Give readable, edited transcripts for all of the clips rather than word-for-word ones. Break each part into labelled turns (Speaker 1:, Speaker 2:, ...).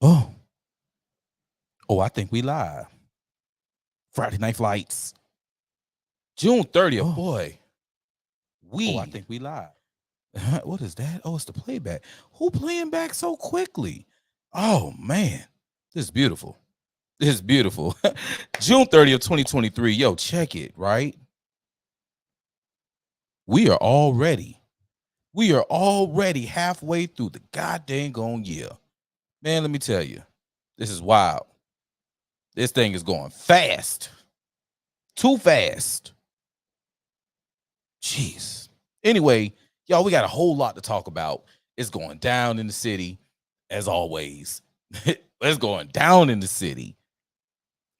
Speaker 1: Oh, oh, I think we live. Friday Night Flights, June 30th. Oh. Boy, I think we live. What is that? Oh, it's the playback. Who playing back so quickly? Oh man, this is beautiful. This is beautiful. June 30th, 2023. Yo, check it, right? We are already halfway through the goddamn gone year. Man, let me tell you, this is wild. This thing is going fast. Too fast. Jeez. Anyway, y'all, we got a whole lot to talk about. It's going down in the city, as always. It's going down in the city.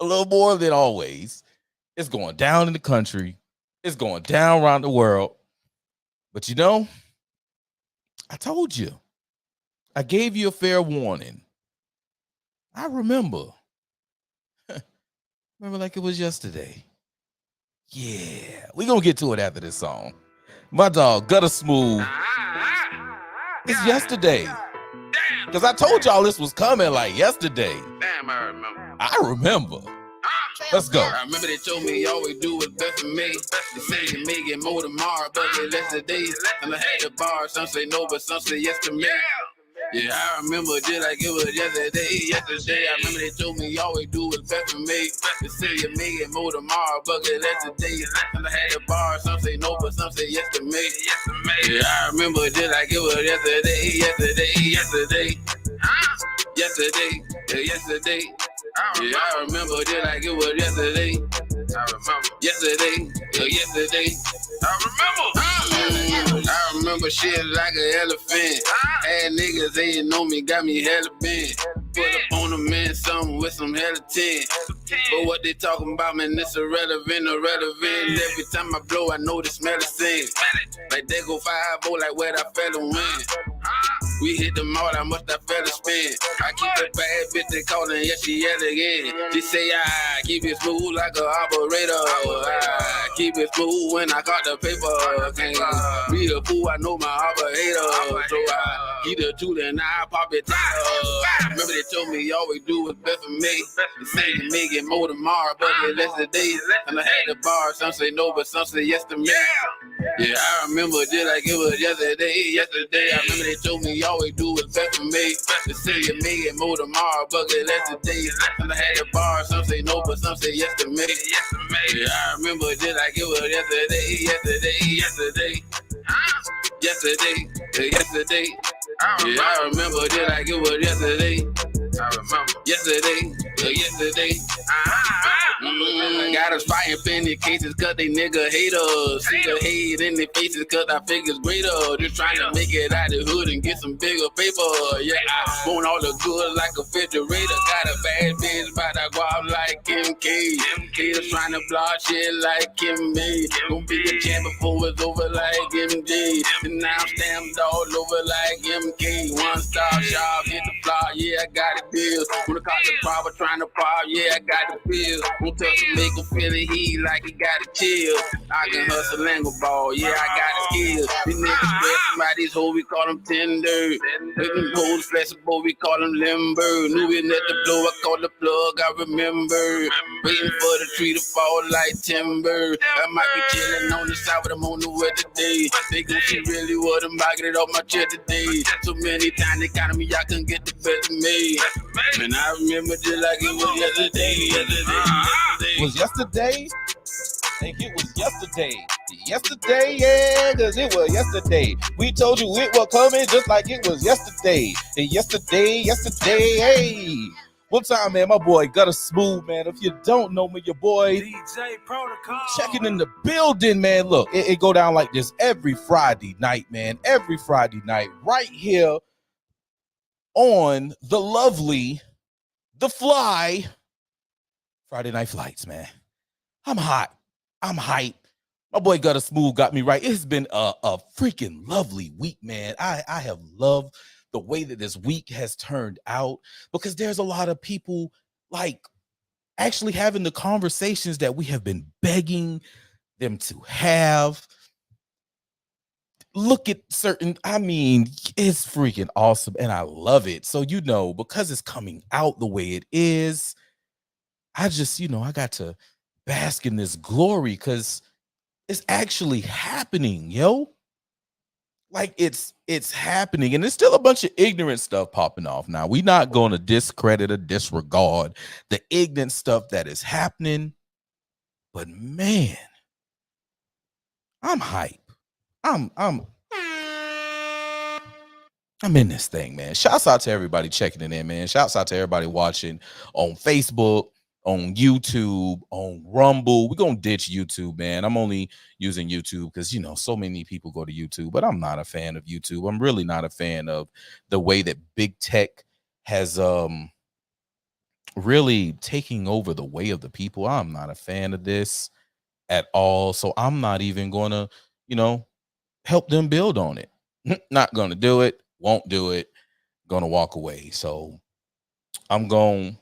Speaker 1: A little more than always. It's going down in the country. It's going down around the world. But you know, I told you. I gave you a fair warning. I remember. Remember like it was yesterday. Yeah. We're going to get to it after this song. My dog, Gutter Smooth. It's yesterday. Because I told y'all this was coming like yesterday.
Speaker 2: Damn, I remember.
Speaker 1: I remember. Let's go.
Speaker 2: I remember they told me always do what's best for me. They say you may get more tomorrow, but they less today. And I had the bar, some say no, but some say yes to me. Yeah, I remember just like it was yesterday. I remember they told me always do what's best for me. They say you may get more tomorrow, but they less today. And I had the bar, some say no, but some say yes to me. Yeah, I remember just like it was yesterday. Yeah, I remember just like it was yesterday. Yesterday. I remember shit like an elephant. Had niggas hating on me, got me hella bent. Put up on a man something with some hella tin. But what they talking about, man, it's irrelevant. Every time I blow, I know the smell of sin. Like they go 5-0, like where that fella win. We hit them all, how much that fella spend. I keep a bad bitch, they callin', yeah, she yell again. She say, I keep it smooth like an operator. I keep it smooth when I got the paper. Can't be a fool, I know my operator. So I keep the tool and I pop it down. Remember they told me always do what's best for me. They say you may get more tomorrow, but they less today. And I had the bar, some say no, but some say yes to me. Yeah, I remember just like it was yesterday. I remember they told me always do what's best for me. They say you may get more tomorrow, but they less today. And I had the bar, some say no, but some say yes to me. Yeah, I remember just like it was yesterday. Yeah, I remember just like it was yesterday. Yesterday. Got us fighting penny cases cause they nigga haters. See the hate in their faces cause our figures greater. Just trying to make it out the hood and get some bigger paper. Yeah, I want all the goods like a refrigerator. Got a bad bitch but I go out like Kim K. Just trying to block shit like Kim May. Gonna be a champ before it's over like MJ. And now I'm stamped all over like MK. One stop shop, hit the floor, yeah, I got it bills. When the cops are proper trying to pop, yeah, I got the bills. Won't touch him, make him feel the heat like he got a chill. I can hustle and go ball, yeah, I got the skills. These niggas stressing by these hoes, we call them tender. Making hoes flexible, we call them limber. Knew it at the blow, I call the plug, I remember. Waiting for the tree to fall like timber. I might be chilling on the side, but I'm on the way today. They gon' see really what I'm about, get it off my chest today. So many times they counted me, I couldn't get the best of me. Man, I remember just like it was yesterday.
Speaker 1: Was yesterday? I think it was yesterday. Yesterday, yeah, because it was yesterday. We told you it was coming just like it was yesterday. And yesterday, hey. One time, man, my boy Gutter Smooth, man. If you don't know me, your boy
Speaker 3: DJ Protocol
Speaker 1: checking in the building, man. Look, it go down like this every Friday night, man. Every Friday night, right here on the lovely, the fly Friday Night Flights, man. I'm hot. I'm hyped. My boy Gutter Smooth got me right. It's been a freaking lovely week, man. I have loved the way that this week has turned out because there's a lot of people like actually having the conversations that we have been begging them to have. look at certain, I mean, it's freaking awesome and I love it. So, because it's coming out the way it is, I just, I got to bask in this glory because it's actually happening, yo. Like it's happening, and there's still a bunch of ignorant stuff popping off. Now, we're not going to discredit or disregard the ignorant stuff that is happening, but man, I'm hype. I'm I'm in this thing, man. Shouts out to everybody checking it in, man. Shouts out to everybody watching on Facebook, on YouTube, on Rumble. We're gonna ditch YouTube, man. I'm only using YouTube because so many people go to YouTube, but I'm not a fan of YouTube. I'm really not a fan of the way that big tech has really taking over the way of the people. I'm not a fan of this at all. So I'm not even gonna, help them build on it. Not gonna do it, won't do it, gonna walk away. So I'm gonna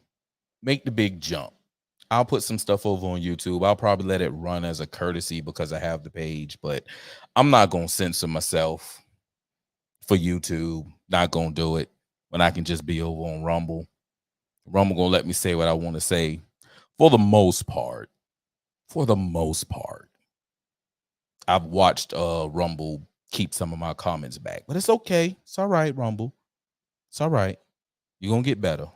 Speaker 1: make the big jump. I'll put some stuff over on YouTube. I'll probably let it run as a courtesy because I have the page, but I'm not gonna censor myself for YouTube. Not gonna do it when I can just be over on Rumble. Rumble gonna let me say what I want to say for the most part. For the most part. I've watched Rumble keep some of my comments back, but it's okay. It's all right, Rumble. It's all right. You're gonna get better.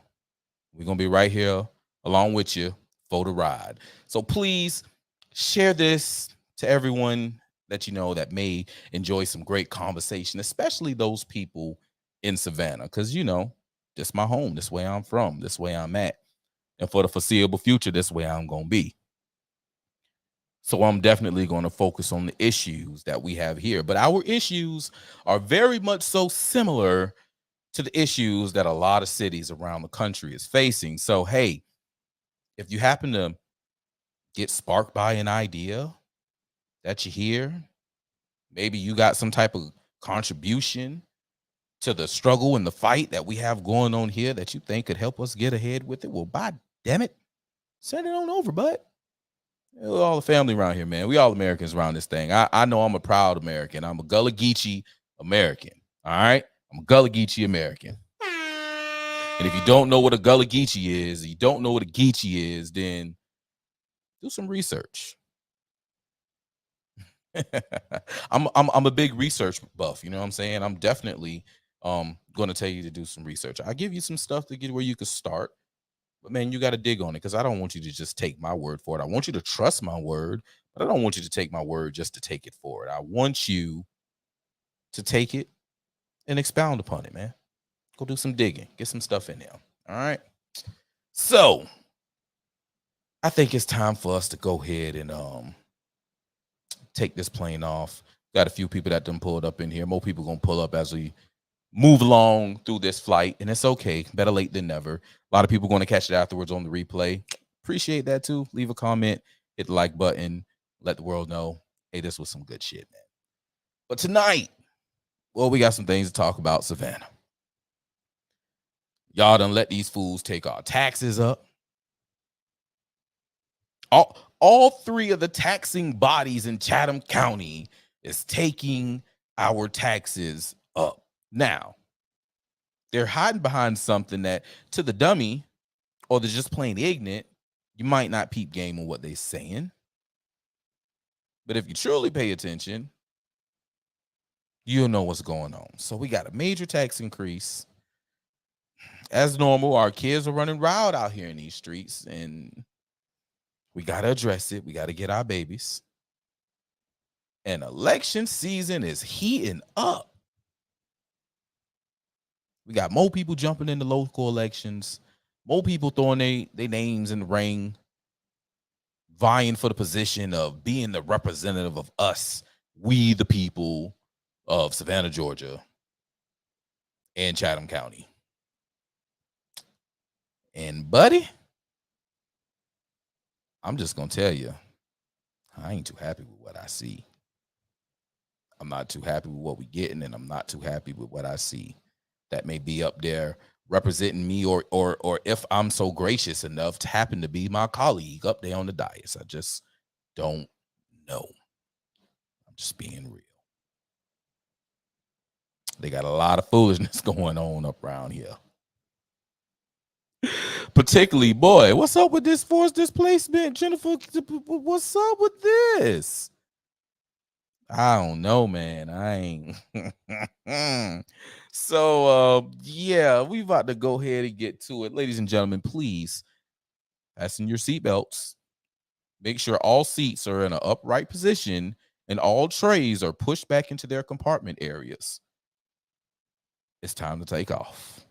Speaker 1: We're gonna be right here along with you for the ride. So please share this to everyone that you know that may enjoy some great conversation, especially those people in Savannah, because this my home, this way I'm from, this way I'm at, and for the foreseeable future, this way I'm gonna be. So I'm definitely going to focus on the issues that we have here. But our issues are very much so similar to the issues that a lot of cities around the country is facing. So, hey, if you happen to get sparked by an idea that you hear, maybe you got some type of contribution to the struggle and the fight that we have going on here that you think could help us get ahead with it, well, by damn it, send it on over, bud. We're all the family around here, man. We all Americans around this thing. I know I'm a proud American. I'm a Gullah Geechee American. All right? I'm a Gullah Geechee American. And if you don't know what a Gullah Geechee is, you don't know what a Geechee is, then do some research. I'm a big research buff, you know what I'm saying? I'm definitely going to tell you to do some research. I'll give you some stuff to get where you can start. But man, you got to dig on it because I don't want you to just take my word for it. I want you to trust my word, but I don't want you to take my word just to take it for it. I want you to take it and expound upon it, man. Go do some digging, get some stuff in there. All right. So I think it's time for us to go ahead and take this plane off. Got a few people that done pulled up in here. More people gonna pull up as we move along through this flight, and it's okay. Better late than never. A lot of people going to catch it afterwards on the replay. Appreciate that too. Leave a comment, hit the like button, let the world know, hey, this was some good shit, man. But tonight, well, we got some things to talk about. Savannah, y'all done let these fools take our taxes up. All three of the taxing bodies in Chatham County is taking our taxes up. Now, they're hiding behind something that to the dummy or they're just plain ignorant, you might not peep game on what they're saying. But if you truly pay attention, you'll know what's going on. So we got a major tax increase. As normal, our kids are running wild out here in these streets, and we got to address it. We got to get our babies. And election season is heating up. We got more people jumping into local elections, more people throwing their names in the ring, vying for the position of being the representative of us, we the people of Savannah, Georgia, and Chatham County. And buddy, I'm just gonna tell you, I ain't too happy with what I see. I'm not too happy with what we're getting, and I'm not too happy with what I see. That may be up there representing me, or if I'm so gracious enough to happen to be my colleague up there on the dais. I just don't know. I'm just being real. They got a lot of foolishness going on up around here. Particularly, boy, what's up with this forced displacement, Jennifer? What's up with this? I don't know, man. I ain't. So, yeah, we about to go ahead and get to it. Ladies and gentlemen, please fasten your seatbelts. Make sure all seats are in an upright position and all trays are pushed back into their compartment areas. It's time to take off.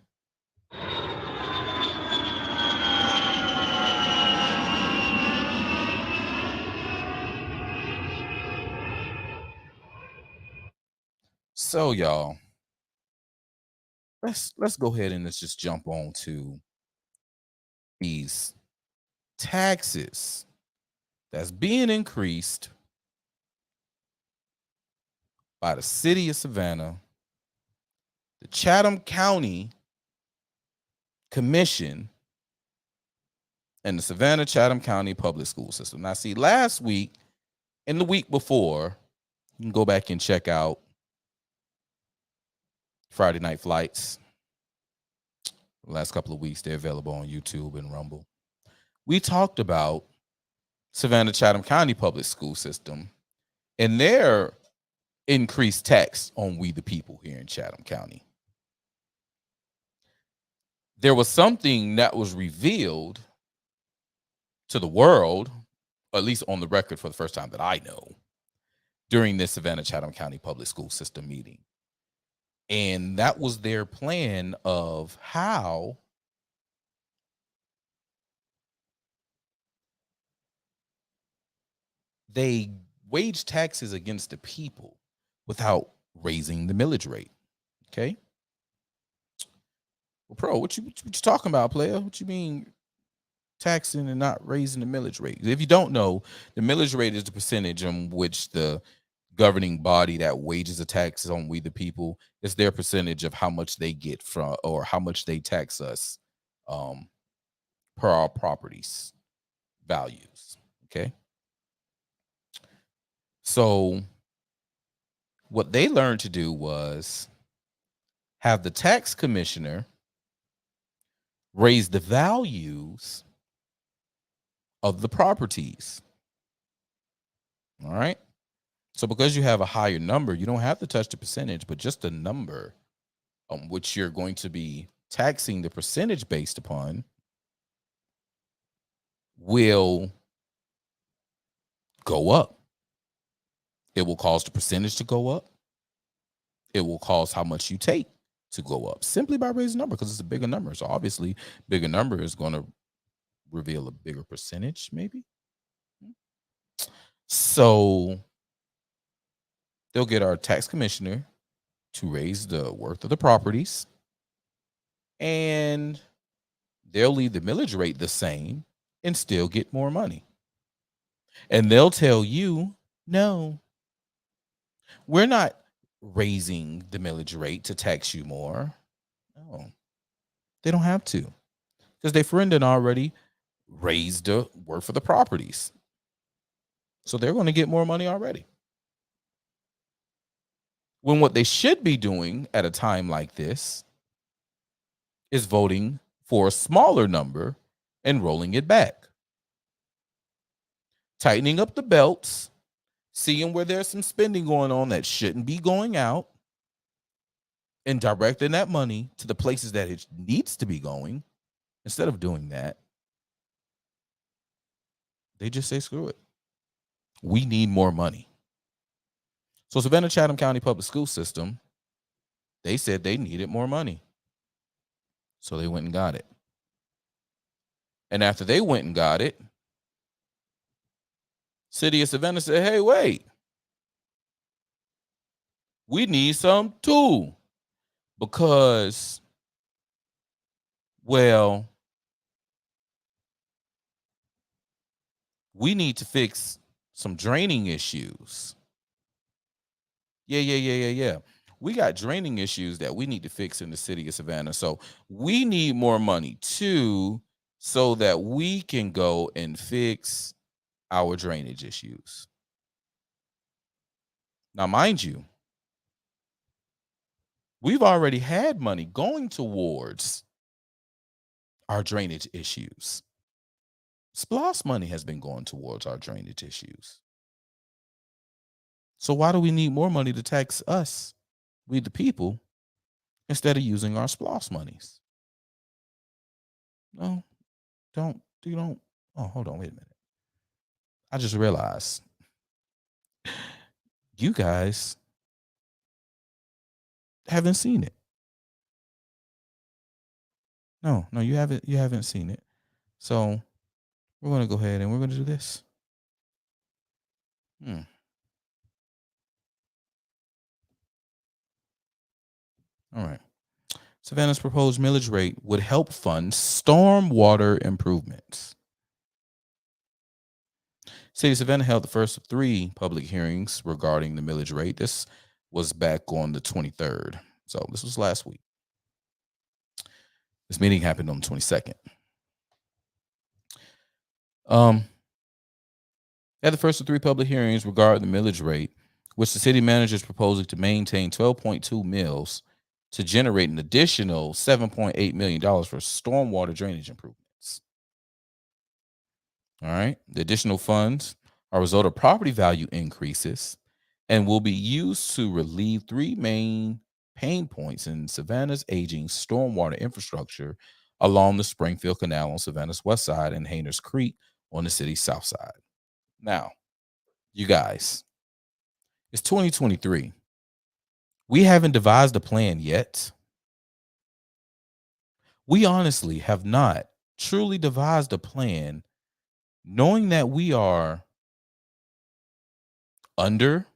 Speaker 1: So, y'all, let's go ahead and let's just jump on to these taxes that's being increased by the city of Savannah, the Chatham County Commission, and the Savannah Chatham County Public School System. Now, see, last week and the week before, you can go back and check out Friday Night Flights. The last couple of weeks, they're available on YouTube and Rumble. We talked about Savannah Chatham County Public School System and their increased tax on we the people here in Chatham County. There was something that was revealed to the world, at least on the record for the first time that I know, during this Savannah Chatham County Public School System meeting. And that was their plan of how they wage taxes against the people without raising the millage rate. Okay. Well, Pro, what you talking about, player? What you mean taxing and not raising the millage rate? If you don't know, the millage rate is the percentage on which the governing body that wages a tax on we the people is their percentage of how much they get from or how much they tax us per our properties values. Okay. So what they learned to do was have the tax commissioner raise the values of the properties. All right. So because you have a higher number, you don't have to touch the percentage, but just the number on which you're going to be taxing the percentage based upon will go up. It will cause the percentage to go up. It will cause how much you take to go up simply by raising the number because it's a bigger number. So obviously, bigger number is going to reveal a bigger percentage, maybe. So they'll get our tax commissioner to raise the worth of the properties, and they'll leave the millage rate the same and still get more money. And they'll tell you, no, we're not raising the millage rate to tax you more. No, they don't have to because their friend had already raised the worth of the properties. So they're going to get more money already. When what they should be doing at a time like this is voting for a smaller number and rolling it back. Tightening up the belts, seeing where there's some spending going on that shouldn't be going out, and directing that money to the places that it needs to be going. Instead of doing that, they just say, screw it. We need more money. So Savannah Chatham County Public School System, they said they needed more money. So they went and got it. And after they went and got it, City of Savannah said, hey, wait. We need some too. Because, well, we need to fix some draining issues. Yeah. We got draining issues that we need to fix in the city of Savannah. So we need more money too, so that we can go and fix our drainage issues. Now, mind you, we've already had money going towards our drainage issues. SPLOST money has been going towards our drainage issues. So why do we need more money to tax us, we the people, instead of using our SPLOST monies? No, you don't. Oh, hold on, wait a minute. I just realized you guys haven't seen it. No, you haven't seen it. So we're gonna go ahead and we're gonna do this. All right. Savannah's proposed millage rate would help fund stormwater improvements. City of Savannah held the first of 3 public hearings regarding the millage rate. This was back on the 23rd. So this was last week. This meeting happened on the 22nd. At the first of 3 public hearings regarding the millage rate, which the city manager is proposing to maintain 12.2 mills to generate an additional $7.8 million for stormwater drainage improvements. All right. The additional funds are a result of property value increases and will be used to relieve 3 main pain points in Savannah's aging stormwater infrastructure along the Springfield Canal on Savannah's west side and Hayners Creek on the city's south side. Now, you guys, it's 2023. We haven't devised a plan yet. We honestly have not truly devised a plan, knowing that we are under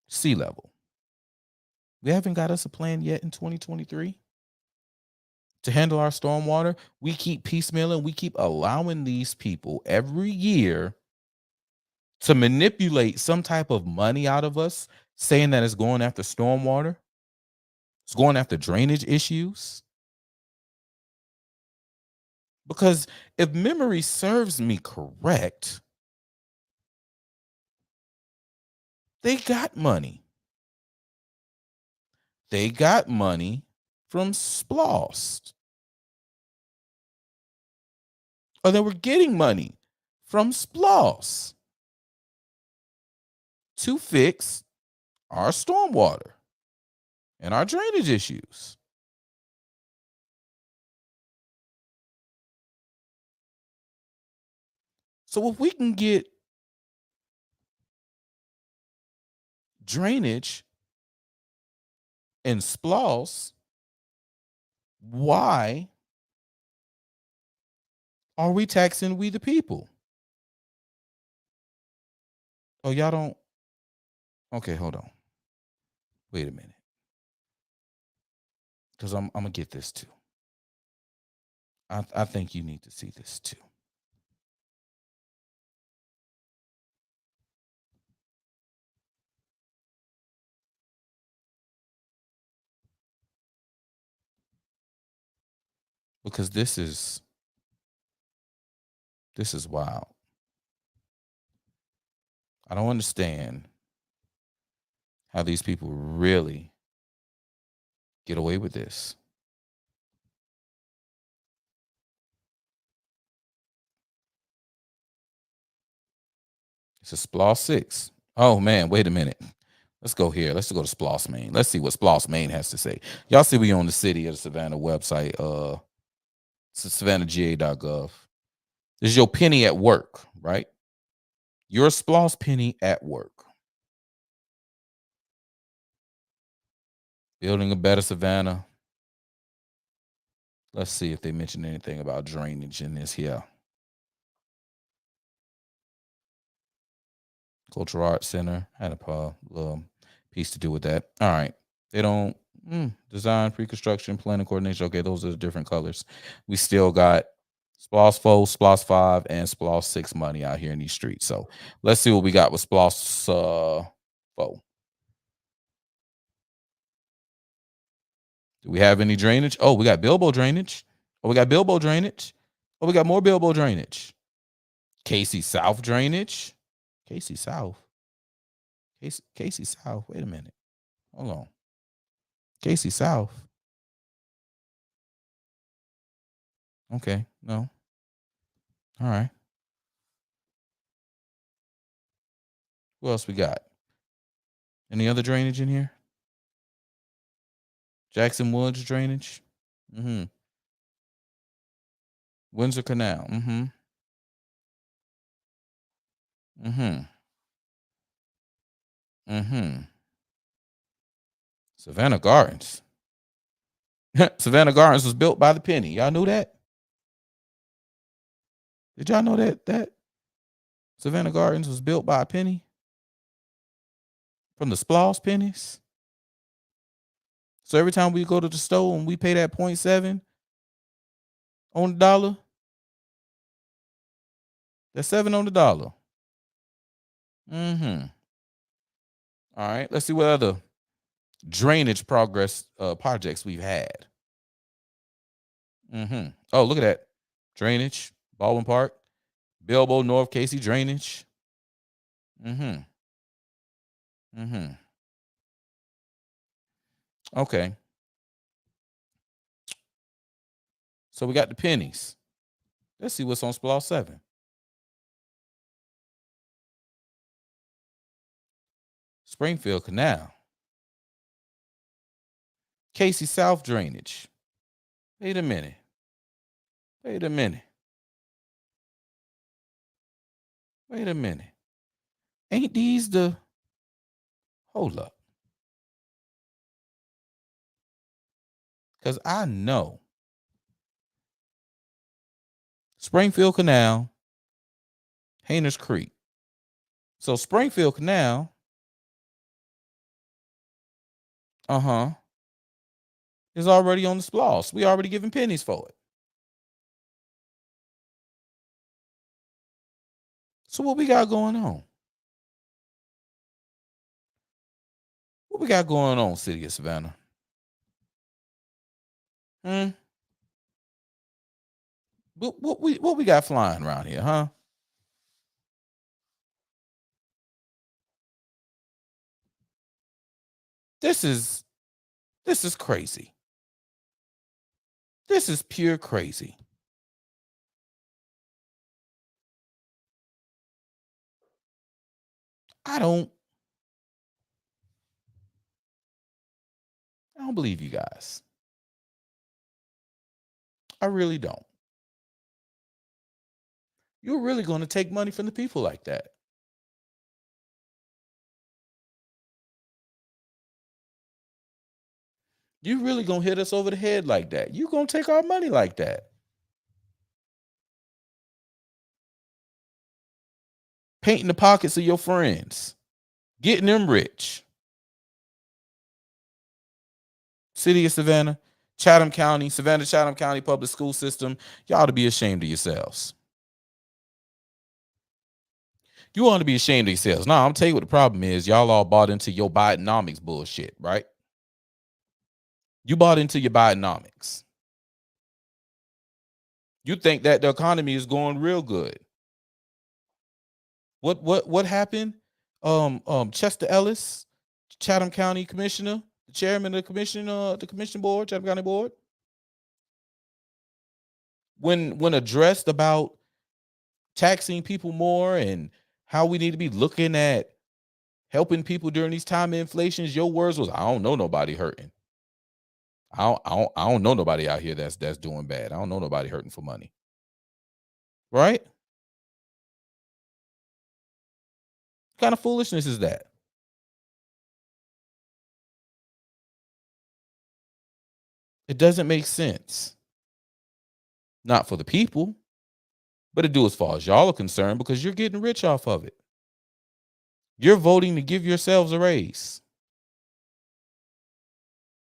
Speaker 1: sea level. We haven't got us a plan yet in 2023 to handle our stormwater. We keep piecemealing. We keep allowing these people every year to manipulate some type of money out of us, saying that it's going after stormwater. It's going after drainage issues. Because if memory serves me correct, they got money. They got money from SPLOST. Or they were getting money from SPLOST to fix our stormwater and our drainage issues. So if we can get drainage and SPLOST, why are we taxing we the people? Oh, y'all don't? Okay, hold on. Wait a minute. Because I'm going to get this too. I think you need to see this too. Because this is wild. I don't understand how these people really get away with this. It's a SPLOST 6. Oh man, wait a minute. Let's go here. Let's go to SPLOST Maine. Let's see what SPLOST Maine has to say. Y'all see we on the city of the Savannah website, savannahga.gov. This is your penny at work, right? Your SPLOST penny at work. Building a better Savannah. Let's see if they mention anything about drainage in this here. Cultural Arts Center had a piece to do with that. All right. They don't design, pre-construction, planning, coordination. Okay, those are the different colors. We still got SPLOST 4, SPLOST 5, and SPLOST 6 money out here in these streets. So let's see what we got with SPLOST 4. Do we have any drainage? Oh, we got Bilbo drainage. Oh, we got Bilbo drainage. Oh, we got more Bilbo drainage. Casey South drainage. Casey South. Casey South. Wait a minute. Hold on. Casey South. Okay, no. All right. Who else we got? Any other drainage in here? Jackson Woods drainage. Mm-hmm. Windsor Canal. Mm-hmm. Mm-hmm. Mm-hmm. Savannah Gardens. Savannah Gardens was built by the penny. Y'all knew that? Did y'all know that Savannah Gardens was built by a penny? From the Sploss pennies? So every time we go to the store and we pay that 0.7 on the dollar, that's 7 on the dollar. Mm-hmm. All right. Let's see what other drainage projects we've had. Mm-hmm. Oh, look at that. Drainage, Baldwin Park, Bilbo North Casey drainage. Mm-hmm. Mm-hmm. Okay. So we got the pennies. Let's see what's on Sploss 7. Springfield Canal. Casey South drainage. Wait a minute. Wait a minute. Wait a minute. Ain't these the hold up? Because I know Springfield Canal, Hayner's Creek. So Springfield Canal, is already on the Sploss. We already giving pennies for it. So what we got going on? What we got going on, City of Savannah? What we got flying around here, huh? This is crazy. This is pure crazy. I don't believe you guys. I really don't. You're really going to take money from the people like that. You really going to hit us over the head like that. You going to take our money like that. Painting the pockets of your friends. Getting them rich. City of Savannah, Chatham County, Chatham County Public School System. Y'all ought to be ashamed of yourselves. You ought to be ashamed of yourselves. Now, I'm tell you what the problem is. Y'all all bought into your Bidenomics bullshit, right? You bought into your Bidenomics. You think that the economy is going real good. What happened? Chester Ellis, Chatham County Commissioner, the chairman of the commission board, Chatham County Board, when addressed about taxing people more and how we need to be looking at helping people during these time of inflations, your words was, I don't know nobody hurting. I don't know nobody out here that's doing bad. I don't know nobody hurting for money. Right? What kind of foolishness is that? It doesn't make sense. Not for the people, but it do as far as y'all are concerned because you're getting rich off of it. You're voting to give yourselves a raise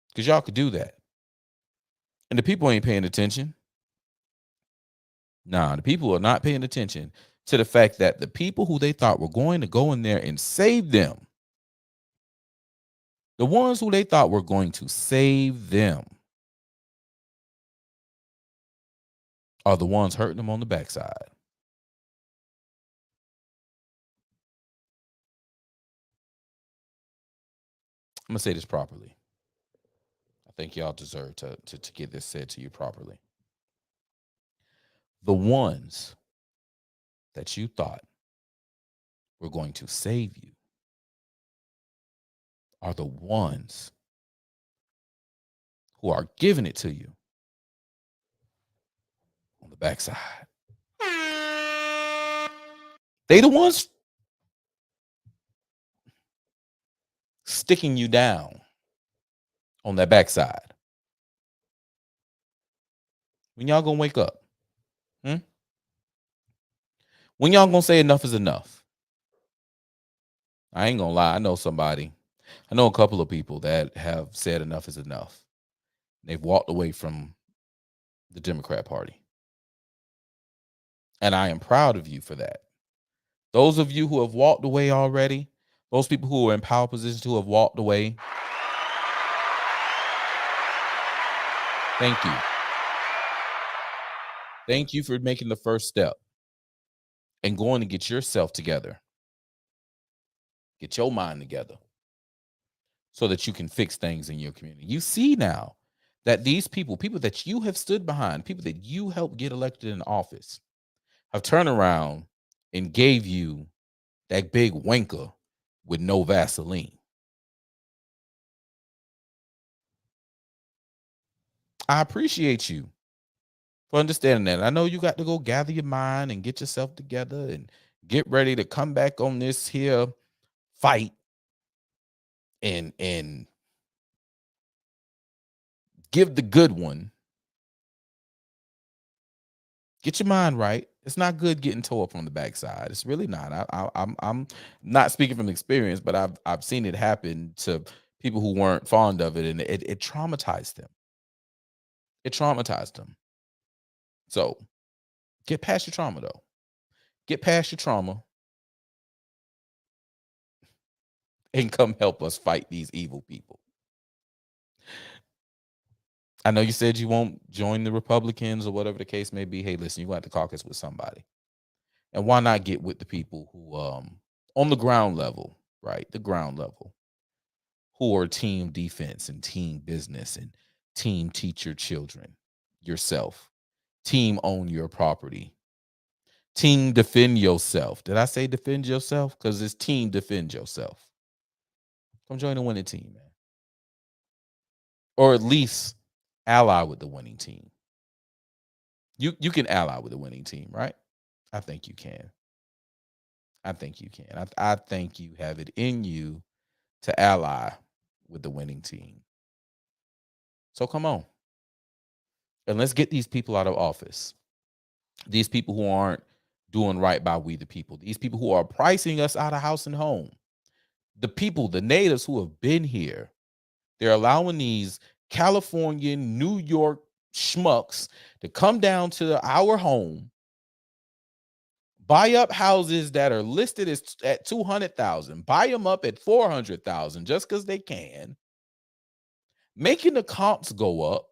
Speaker 1: because y'all could do that. And the people ain't paying attention. Nah, the people are not paying attention to the fact that the people who they thought were going to go in there and save them, the ones who they thought were going to save them, are the ones hurting them on the backside. I'm going to say this properly. think y'all deserve to get this said to you properly. The ones that you thought were going to save you are the ones who are giving it to you on the backside. They the ones sticking you down on that backside. When y'all gonna wake up? Hmm? When y'all gonna say enough is enough? I ain't gonna lie. I know somebody. I know a couple of people that have said enough is enough. They've walked away from the Democrat Party. And I am proud of you for that. Those of you who have walked away already, those people who are in power positions who have walked away, thank you. Thank you for making the first step and going to get yourself together. Get your mind together so that you can fix things in your community. You see now that these people that you have stood behind, people that you helped get elected in office, have turned around and gave you that big wanker with no Vaseline. I appreciate you for understanding that. I know you got to go gather your mind and get yourself together and get ready to come back on this here fight and give the good one. Get your mind right. It's not good getting tore up on the backside. It's really not. I'm not speaking from experience, but I've seen it happen to people who weren't fond of it, and it traumatized them. It traumatized them. So get past your trauma, though. Get past your trauma and come help us fight these evil people. I know you said you won't join the Republicans or whatever the case may be. Hey, listen, you got to caucus with somebody. And why not get with the people who on the ground level, right? The ground level, who are team defense and team business and team teach your children, yourself, team own your property, team defend yourself. Did I say defend yourself? Because it's team defend yourself. Come join the winning team, man. Or at least ally with the winning team. You can ally with the winning team, right? I think you can. I think you can. I think you have it in you to ally with the winning team. So come on. And let's get these people out of office. These people who aren't doing right by we the people. These people who are pricing us out of house and home. The people, the natives who have been here, they're allowing these California, New York schmucks to come down to our home, buy up houses that are listed as at 200,000, buy them up at 400,000 just because they can, making the comps go up,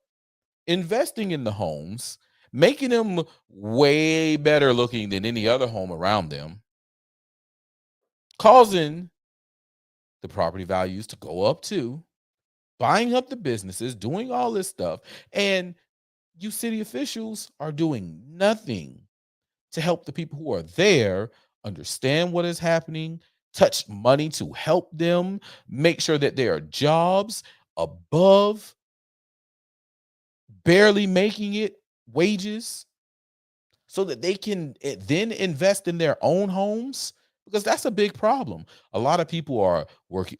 Speaker 1: investing in the homes, making them way better looking than any other home around them, causing the property values to go up too, buying up the businesses, doing all this stuff. And you city officials are doing nothing to help the people who are there understand what is happening, touch money to help them, make sure that there are jobs above barely making it wages so that they can then invest in their own homes, because that's a big problem. A lot of people are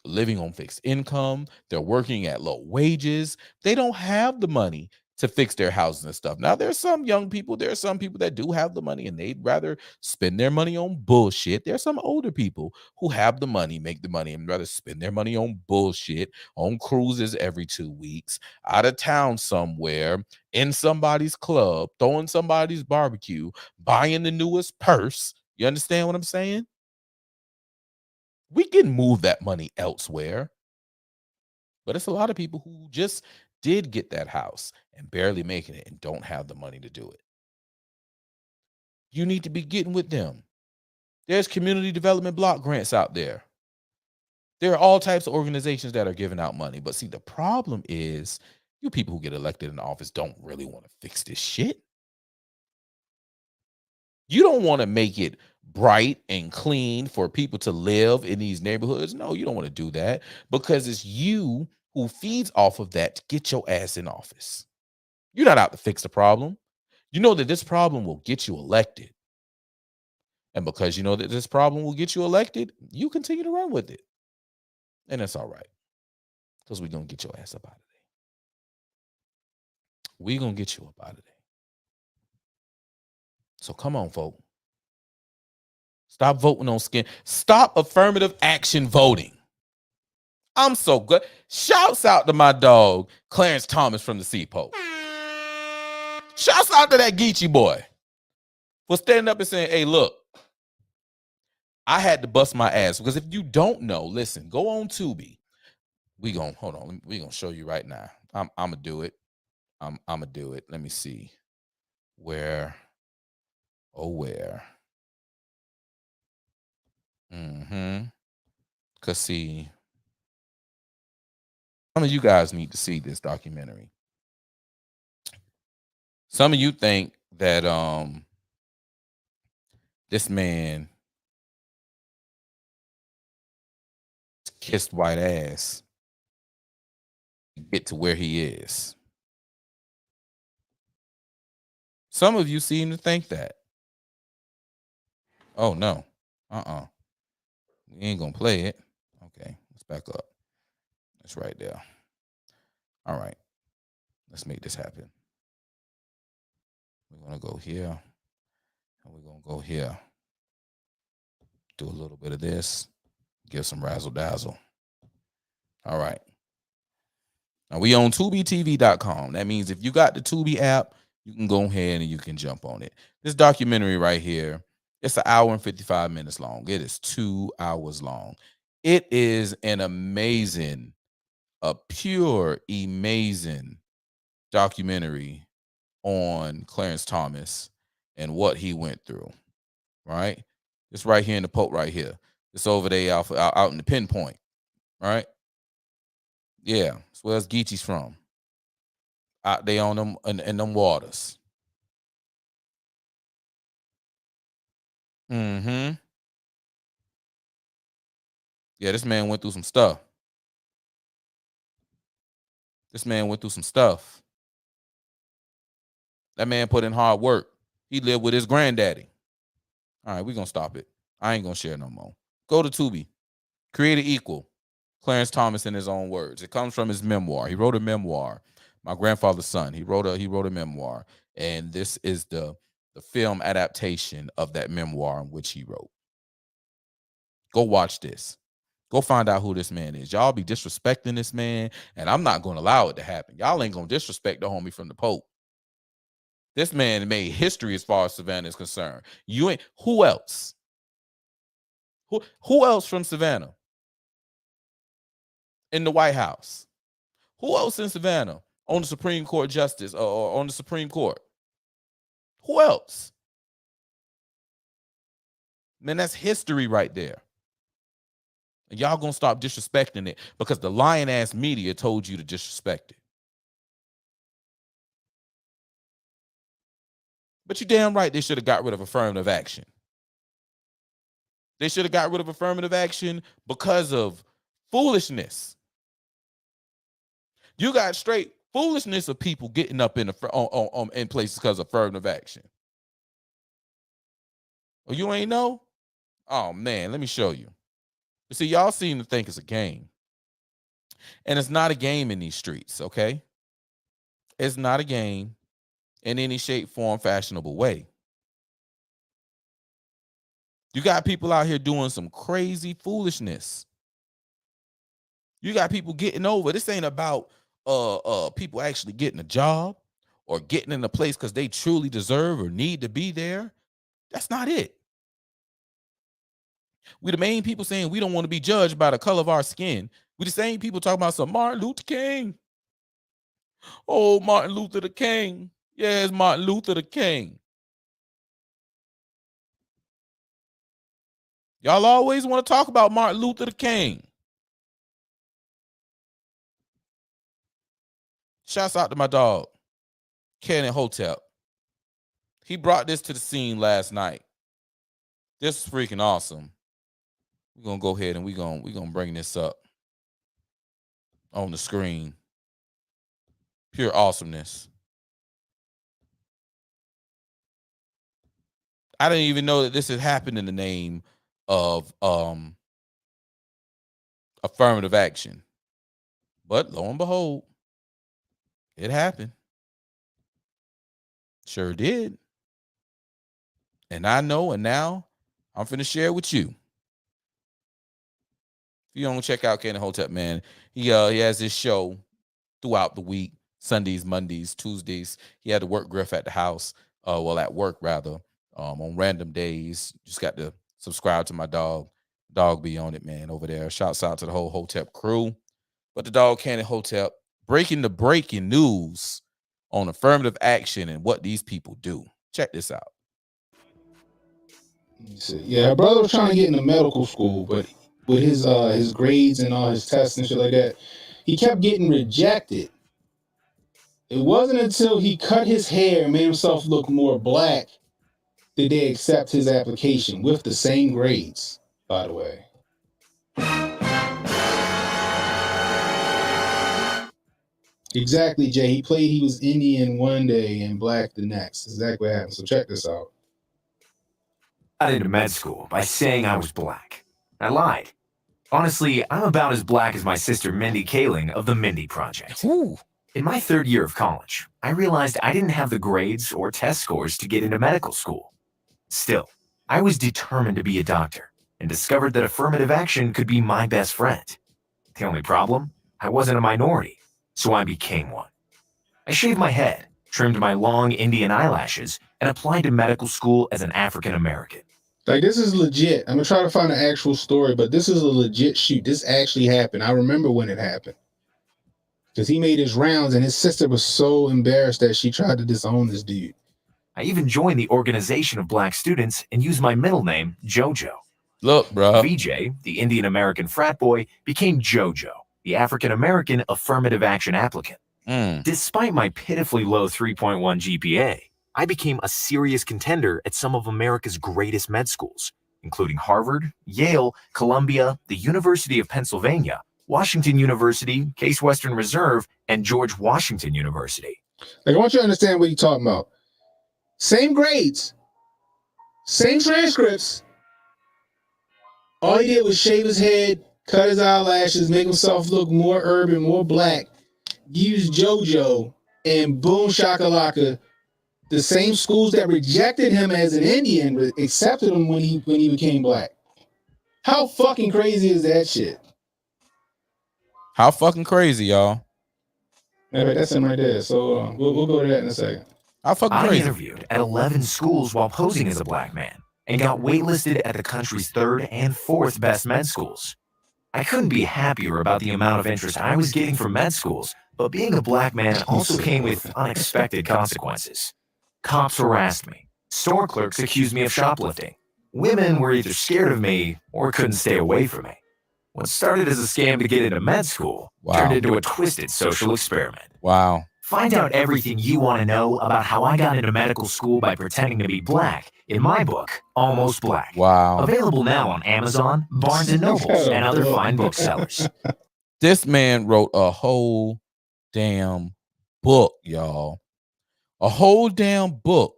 Speaker 1: living on fixed income. They're working at low wages. They don't have the money to fix their houses and stuff. Now, there's some young people, there are some people that do have the money and they'd rather spend their money on bullshit. There's some older people who have the money, make the money, and rather spend their money on bullshit, on cruises every 2 weeks, out of town somewhere, in somebody's club, throwing somebody's barbecue, buying the newest purse. You understand what I'm saying? We can move that money elsewhere. But it's a lot of people who just did get that house and barely making it and don't have the money to do it. You need to be getting with them. There's community development block grants out there. There are all types of organizations that are giving out money. But see, the problem is You people who get elected in office don't really want to fix this shit. You don't want to make it bright and clean for people to live in these neighborhoods. No, you don't want to do that because it's you who feeds off of that to get your ass in office. You're not out to fix the problem. You know that this problem will get you elected. And because you know that this problem will get you elected, you continue to run with it. And that's all right. Because we're going to get your ass up out of there. We're going to get you up out of there. So come on, folks. Stop voting on skin. Stop affirmative action voting. I'm so good. Shouts out to my dog, Clarence Thomas from the Seapost. Shouts out to that Geechee boy for standing up and saying, hey, look, I had to bust my ass. Because if you don't know, listen, go on Tubi. Hold on. We're going to show you right now. I'm going to do it. I'm going to do it. Let me see. Where? Because see, some of you guys need to see this documentary. Some of you think that this man kissed white ass to get to where he is. Some of you seem to think that. Oh no. We ain't gonna play it. Okay, let's back up. That's right there. All right. Let's make this happen. We're gonna go here. And we're gonna go here. Do a little bit of this. Give some razzle dazzle. All right. Now we on TubiTV.com. That means if you got the Tubi app, you can go ahead and you can jump on it. This documentary right here, it's 1 hour and 55 minutes long. It is 2 hours long. It is an amazing, a pure, amazing documentary on Clarence Thomas and what he went through. Right? It's right here in the Pope right here. It's over there out in the pinpoint. Right? Yeah, that's where Geechee's from. Out there on them in them waters. Yeah, this man went through some stuff. That man put in hard work. He lived with his granddaddy. All right, we're going to stop it. I ain't going to share no more. Go to Tubi. Created Equal. Clarence Thomas in his own words. It comes from his memoir. He wrote a memoir. My grandfather's son. He wrote a memoir. And this is the film adaptation of that memoir in which he wrote. Go watch this. Go find out who this man is. Y'all be disrespecting this man, and I'm not going to allow it to happen. Y'all ain't going to disrespect the homie from the Pope. This man made history as far as Savannah is concerned. You ain't. Who else? Who else from Savannah in the White House? Who else in Savannah on the Supreme Court justice or on the Supreme Court? Who else? Man, that's history right there. And y'all gonna stop disrespecting it because the lying ass media told you to disrespect it. But you damn right they should have got rid of affirmative action. They should have got rid of affirmative action because of foolishness. You got straight foolishness of people getting up in places because of affirmative action. Oh, you ain't know? Oh man, let me show you. You see, y'all seem to think it's a game. And it's not a game in these streets, okay? It's not a game in any shape, form, fashionable way. You got people out here doing some crazy foolishness. You got people getting over. This ain't about people actually getting a job or getting in a place because they truly deserve or need to be there. That's not it. We the main people saying we don't want to be judged by the color of our skin. We the same people talking about some Martin Luther King. Oh, Martin Luther the King. Yes, Martin Luther the King. Y'all always want to talk about Martin Luther the King. Shouts out to my dog, Cannon Hotep. He brought this to the scene last night. This is freaking awesome. We're gonna go ahead and we're gonna bring this up on the screen. Pure awesomeness. I didn't even know that this had happened in the name of affirmative action. But lo and behold, it happened. Sure did. And I know, and now I'm finna share with you. If you don't check out Cannon Hotep, man, he has this show throughout the week, Sundays, Mondays, Tuesdays. He had to work Griff at the house, at work rather, on random days. Just got to subscribe to my dog. Dog be on it, man, over there. Shouts out to the whole Hotep crew. But the dog Cannon Hotep breaking news on affirmative action and what these people do. Check this out.
Speaker 3: Yeah, her brother was trying to get into medical school, but with his grades and all his tests and shit like that, he kept getting rejected. It wasn't until he cut his hair and made himself look more black did they accept his application with the same grades, by the way. Exactly, Jay. He was Indian one day and black the next. Exactly what happened. So check this out.
Speaker 4: I got into med school by saying I was black. I lied. Honestly, I'm about as black as my sister Mindy Kaling of the Mindy Project.
Speaker 1: Ooh.
Speaker 4: In my third year of college, I realized I didn't have the grades or test scores to get into medical school. Still, I was determined to be a doctor and discovered that affirmative action could be my best friend. The only problem? I wasn't a minority, so I became one. I shaved my head, trimmed my long Indian eyelashes, and applied to medical school as an African American.
Speaker 3: Like, this is legit. I'm going to try to find an actual story, but this is a legit shoot. This actually happened. I remember when it happened. Because he made his rounds, and his sister was so embarrassed that she tried to disown this dude.
Speaker 4: I even joined the Organization of Black Students and used my middle name, JoJo.
Speaker 1: Look, bro.
Speaker 4: VJ, the Indian American frat boy, became JoJo, the African American affirmative action applicant. Despite my pitifully low 3.1 GPA, I became a serious contender at some of America's greatest med schools, including Harvard, Yale, Columbia, the University of Pennsylvania, Washington University, Case Western Reserve, and George Washington University.
Speaker 3: Like, I want you to understand what he's talking about. Same grades, same transcripts. All he did was shave his head, cut his eyelashes, make himself look more urban, more black, use JoJo, and boom shakalaka. The same schools that rejected him as an Indian accepted him when he became black. How fucking crazy is that shit?
Speaker 1: How fucking crazy, y'all.
Speaker 3: All right, that's him right there. So we'll go to that in a second.
Speaker 1: How fucking
Speaker 4: I
Speaker 1: crazy.
Speaker 4: interviewed at 11 schools while posing as a black man and got waitlisted at the country's third and fourth best med schools. I couldn't be happier about the amount of interest I was getting from med schools, but being a black man also came with unexpected consequences. Cops harassed me. Store clerks accused me of shoplifting. Women were either scared of me or couldn't stay away from me. What started as a scam to get into med school turned into a twisted social experiment.
Speaker 1: Wow.
Speaker 4: Find out everything you want to know about how I got into medical school by pretending to be black in my book, Almost Black.
Speaker 1: Wow.
Speaker 4: Available now on Amazon, Barnes & Nobles, and other fine booksellers.
Speaker 1: This man wrote a whole damn book, y'all. A whole damn book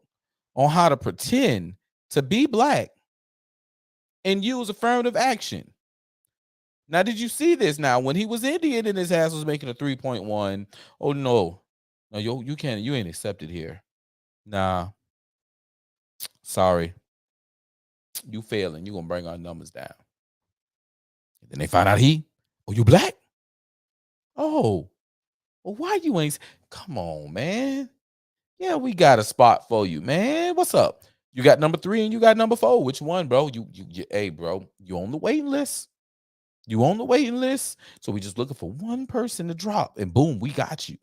Speaker 1: on how to pretend to be black and use affirmative action. Now, did you see this? Now, when he was Indian and his ass was making a 3.1, oh no, you can't, you ain't accepted here. Nah, sorry, you failing. You gonna bring our numbers down. And then they find out you black? Oh, well, why you ain't? Come on, man. Yeah, we got a spot for you, man. What's up? You got number 3 and you got number 4. Which one, bro? You hey, bro, you on the waiting list. You on the waiting list. So we just looking for one person to drop, and boom, we got you.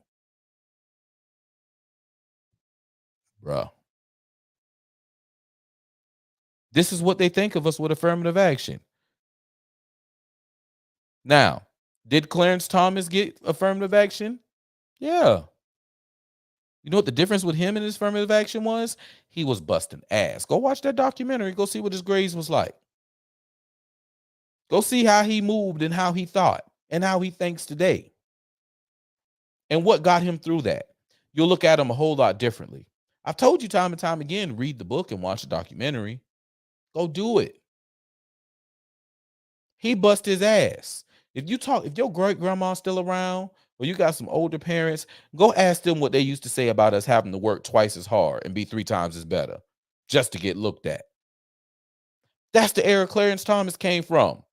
Speaker 1: Bro. This is what they think of us with affirmative action. Now, did Clarence Thomas get affirmative action? Yeah. You know what the difference with him and his affirmative action was? He was busting ass. Go watch that documentary. Go see what his grades was like. Go see how he moved and how he thought and how he thinks today. And what got him through that. You'll look at him a whole lot differently. I've told you time and time again, read the book and watch the documentary. Go do it. He bust his ass. If your great grandma's still around, or you got some older parents, go ask them what they used to say about us having to work twice as hard and be 3 times as better just to get looked at. That's the era Clarence Thomas came from.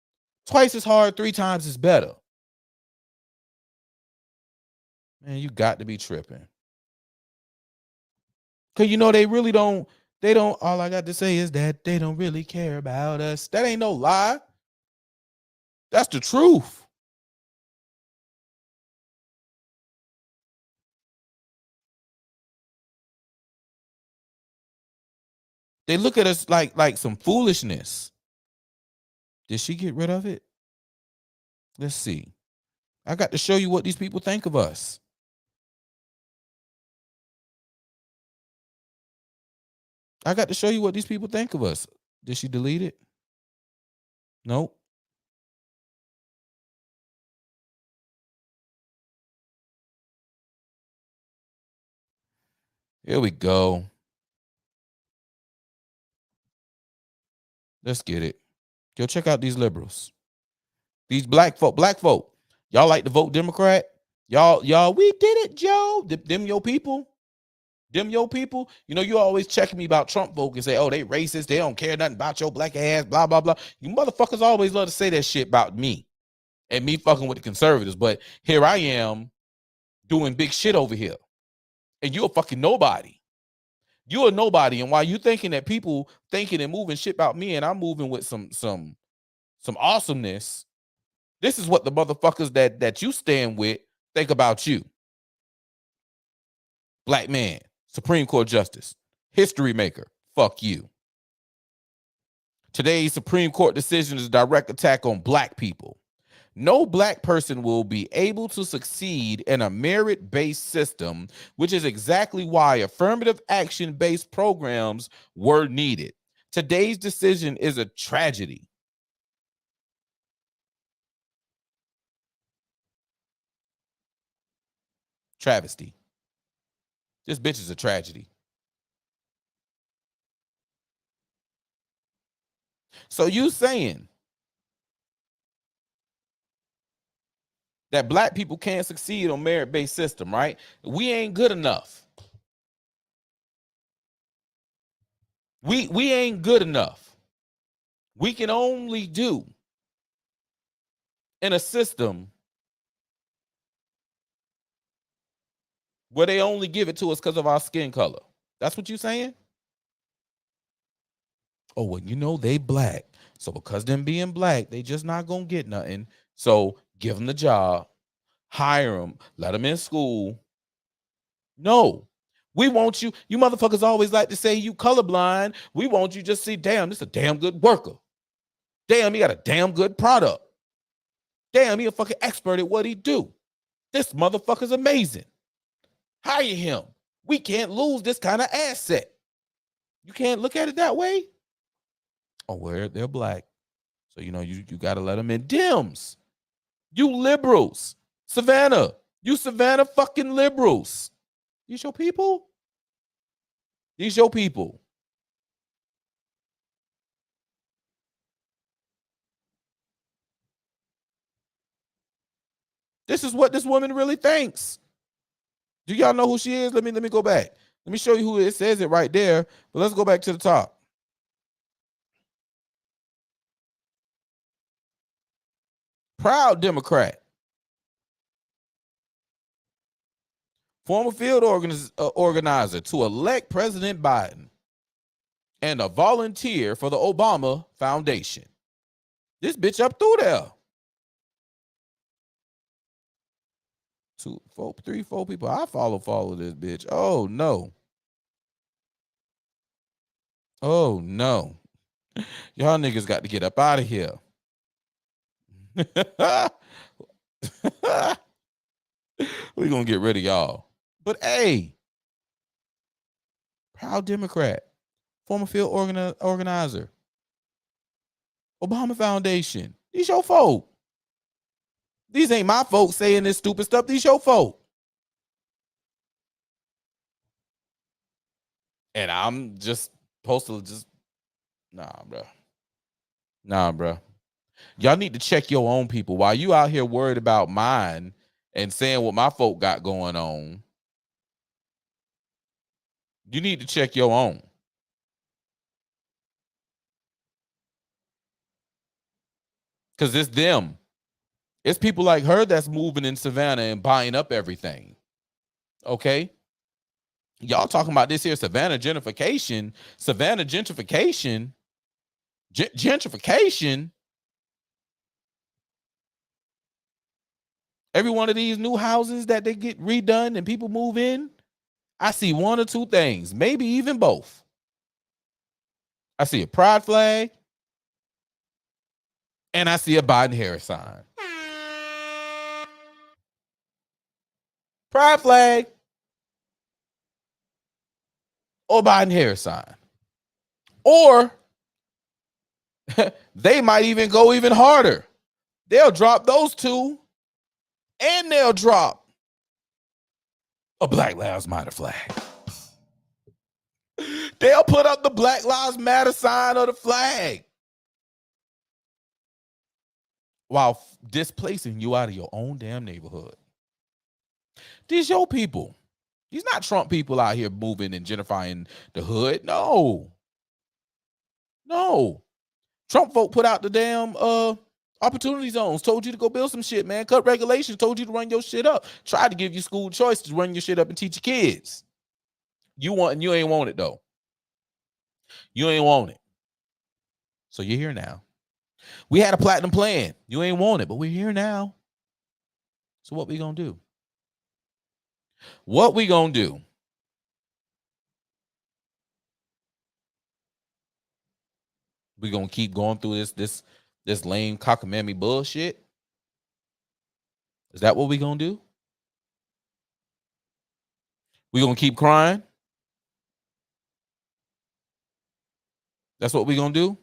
Speaker 1: Twice as hard, 3 times as better. Man, you got to be tripping. Cause you know they don't, all I got to say is that they don't really care about us. That ain't no lie. That's the truth. They look at us like some foolishness. Did she get rid of it? Let's see. I got to show you what these people think of us. I got to show you what these people think of us. Did she delete it? Nope. Here we go. Let's get it. Go check out these liberals. These black folk. Y'all like to vote Democrat? Y'all, we did it, Joe. Them your people. Them your people. You know, you always checking me about Trump folk and say, oh, they racist. They don't care nothing about your black ass, blah, blah, blah. You motherfuckers always love to say that shit about me and me fucking with the conservatives. But here I am doing big shit over here. And you're a fucking nobody. You're a nobody. And while you thinking that people thinking and moving shit about me and I'm moving with some awesomeness, this is what the motherfuckers that you stand with think about you. Black man, Supreme Court Justice, history maker, fuck you. Today's Supreme Court decision is a direct attack on black people. No black person will be able to succeed in a merit-based system, which is exactly why affirmative action-based programs were needed. Today's decision is a tragedy. Travesty. This bitch is a tragedy. So you saying that black people can't succeed on merit-based system, right? We ain't good enough. We ain't good enough. We can only do in a system where they only give it to us because of our skin color. That's what you saying? Oh, well, you know, they black. So because them being black, they just not going to get nothing. So give them the job, hire them, let them in school. No, we want you. You motherfuckers always like to say you colorblind. We want you just see, damn, this is a damn good worker. Damn, he got a damn good product. Damn, he a fucking expert at what he do. This motherfucker's amazing. Hire him. We can't lose this kind of asset. You can't look at it that way. Oh, well, they're black. So, you know, you got to let them in. Dems, you liberals. Savannah, you Savannah fucking liberals. These your people? These your people. This is what this woman really thinks. Do y'all know who she is? Let me go back. Let me show you who it says it right there. But let's go back to the top. Proud Democrat. Former field organizer to elect President Biden. And a volunteer for the Obama Foundation. This bitch up through there. 2, 4, 3, 4 people. I follow this bitch. Oh no. Oh no. Y'all niggas got to get up out of here. We're gonna get rid of y'all. But hey, proud Democrat, former field organizer, Obama Foundation. These your folk. These ain't my folks saying this stupid stuff. These your folk. And I'm just supposed to just, nah, bro. Y'all need to check your own people. While you out here worried about mine and saying what my folk got going on, you need to check your own. Because it's them. It's people like her that's moving in Savannah and buying up everything. Okay? Y'all talking about this here Savannah gentrification. Gentrification. Every one of these new houses that they get redone and people move in, I see one or two things, maybe even both. I see a pride flag and I see a Biden-Harris sign. Pride flag or Biden-Harris sign. Or they might even go even harder. They'll drop those two and they'll drop a Black Lives Matter flag. They'll put up the Black Lives Matter sign or the flag while displacing you out of your own damn neighborhood. These your people. These not Trump people out here moving and gentrifying the hood. No. Trump folk put out the damn opportunity zones, told you to go build some shit, man. Cut regulations, told you to run your shit up. Tried to give you school choice to run your shit up and teach your kids. You ain't want it though. You ain't want it. So you're here now. We had a platinum plan. You ain't want it, but we're here now. So what we gonna do? What we gonna do? We gonna keep going through this lame cockamamie bullshit? Is that what we gonna do? We gonna keep crying? That's what we gonna do?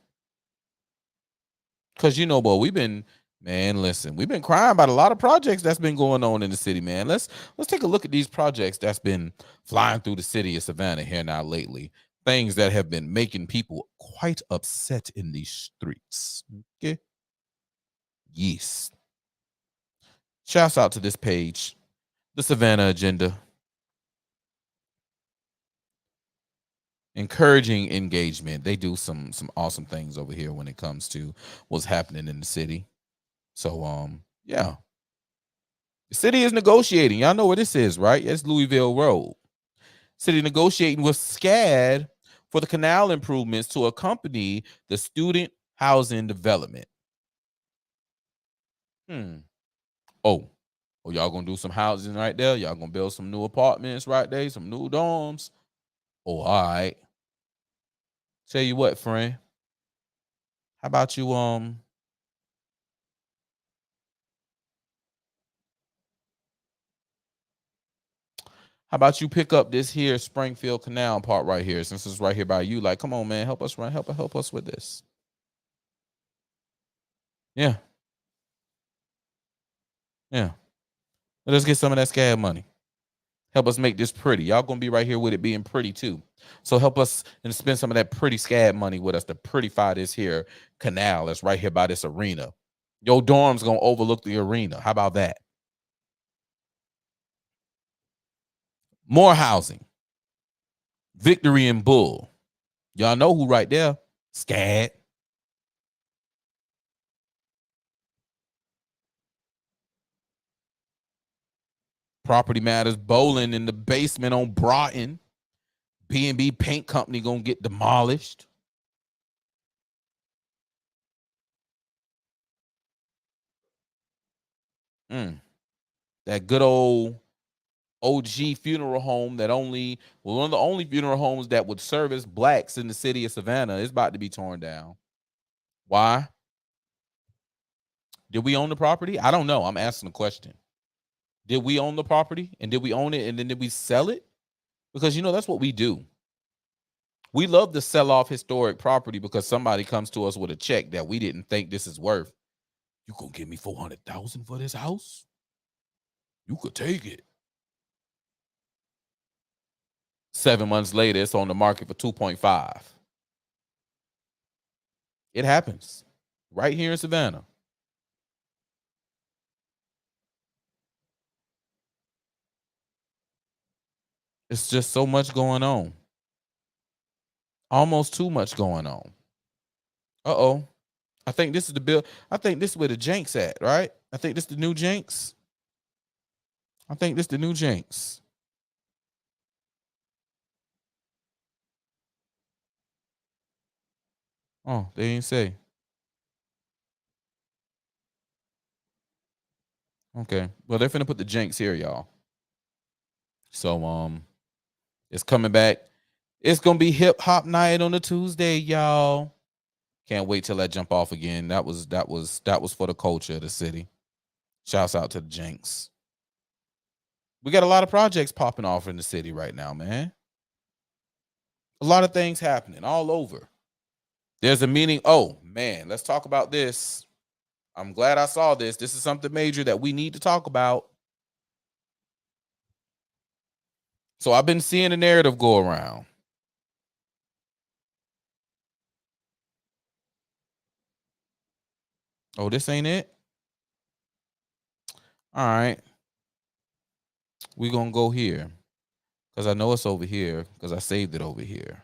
Speaker 1: Because boy, we've been crying about a lot of projects that's been going on in the city, man. Let's take a look at these projects that's been flying through the city of Savannah here now lately. Things that have been making people quite upset in these streets. Okay. Yes. Shouts out to this page, the Savannah Agenda. Encouraging engagement. They do some awesome things over here when it comes to what's happening in the city. So yeah. The city is negotiating. Y'all know where this is, right? It's Louisville Road. City negotiating with SCAD for the canal improvements to accompany the student housing development. Oh, y'all gonna do some housing right there? Y'all gonna build some new apartments right there, some new dorms? Oh, all right. Tell you what, friend. How about you how about you pick up this here Springfield Canal part right here, since it's right here by you? Like, come on, man, help us with this. Yeah. Let's get some of that SCAD money. Help us make this pretty. Y'all gonna be right here with it being pretty too. So help us and spend some of that pretty SCAD money with us to prettify this here canal that's right here by this arena. Your dorm's gonna overlook the arena. How about that? More housing. Victory and Bull. Y'all know who right there? SCAD. Property Matters Bowling in the basement on Broughton. B&B Paint Company gonna get demolished. That good old OG funeral home that one of the only funeral homes that would service blacks in the city of Savannah is about to be torn down. Why? Did we own the property? I don't know. I'm asking a question. Did we own the property? And did we own it and then did we sell it? Because that's what we do. We love to sell off historic property because somebody comes to us with a check that we didn't think this is worth. You gonna give me 400,000 for this house? You could take it. 7 months later, it's on the market for 2.5. It happens right here in Savannah. It's just so much going on. Almost too much going on. Uh-oh. I think this is the bill. I think this is where the Jenks at, right? I think this is the new Jenks. I think this is the new Jenks. Oh, they didn't say. Okay. Well, they're finna put the Jenks here, y'all. So it's coming back. It's gonna be hip hop night on a Tuesday, y'all. Can't wait till I jump off again. That was for the culture of the city. Shouts out to the Jenks. We got a lot of projects popping off in the city right now, man. A lot of things happening all over. There's a meeting. Oh man, let's talk about this. I'm glad I saw this. This is something major that we need to talk about. So I've been seeing the narrative go around. Oh, this ain't it? All right. We're going to go here because I know it's over here because I saved it over here.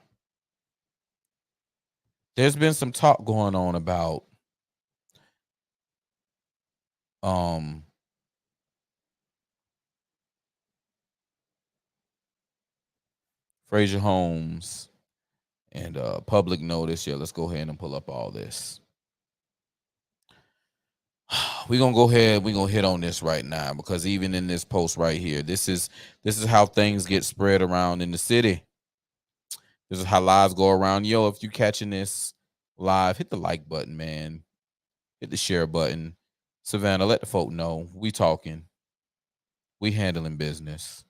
Speaker 1: There's been some talk going on about Frazier Homes and public notice. Yeah, let's go ahead and pull up all this. We're gonna go ahead, we're gonna hit on this right now because even in this post right here, this is how things get spread around in the city. This is how lives go around. Yo, if you catching this live, hit the like button, man. Hit the share button. Savannah, let the folk know we talking. We handling business.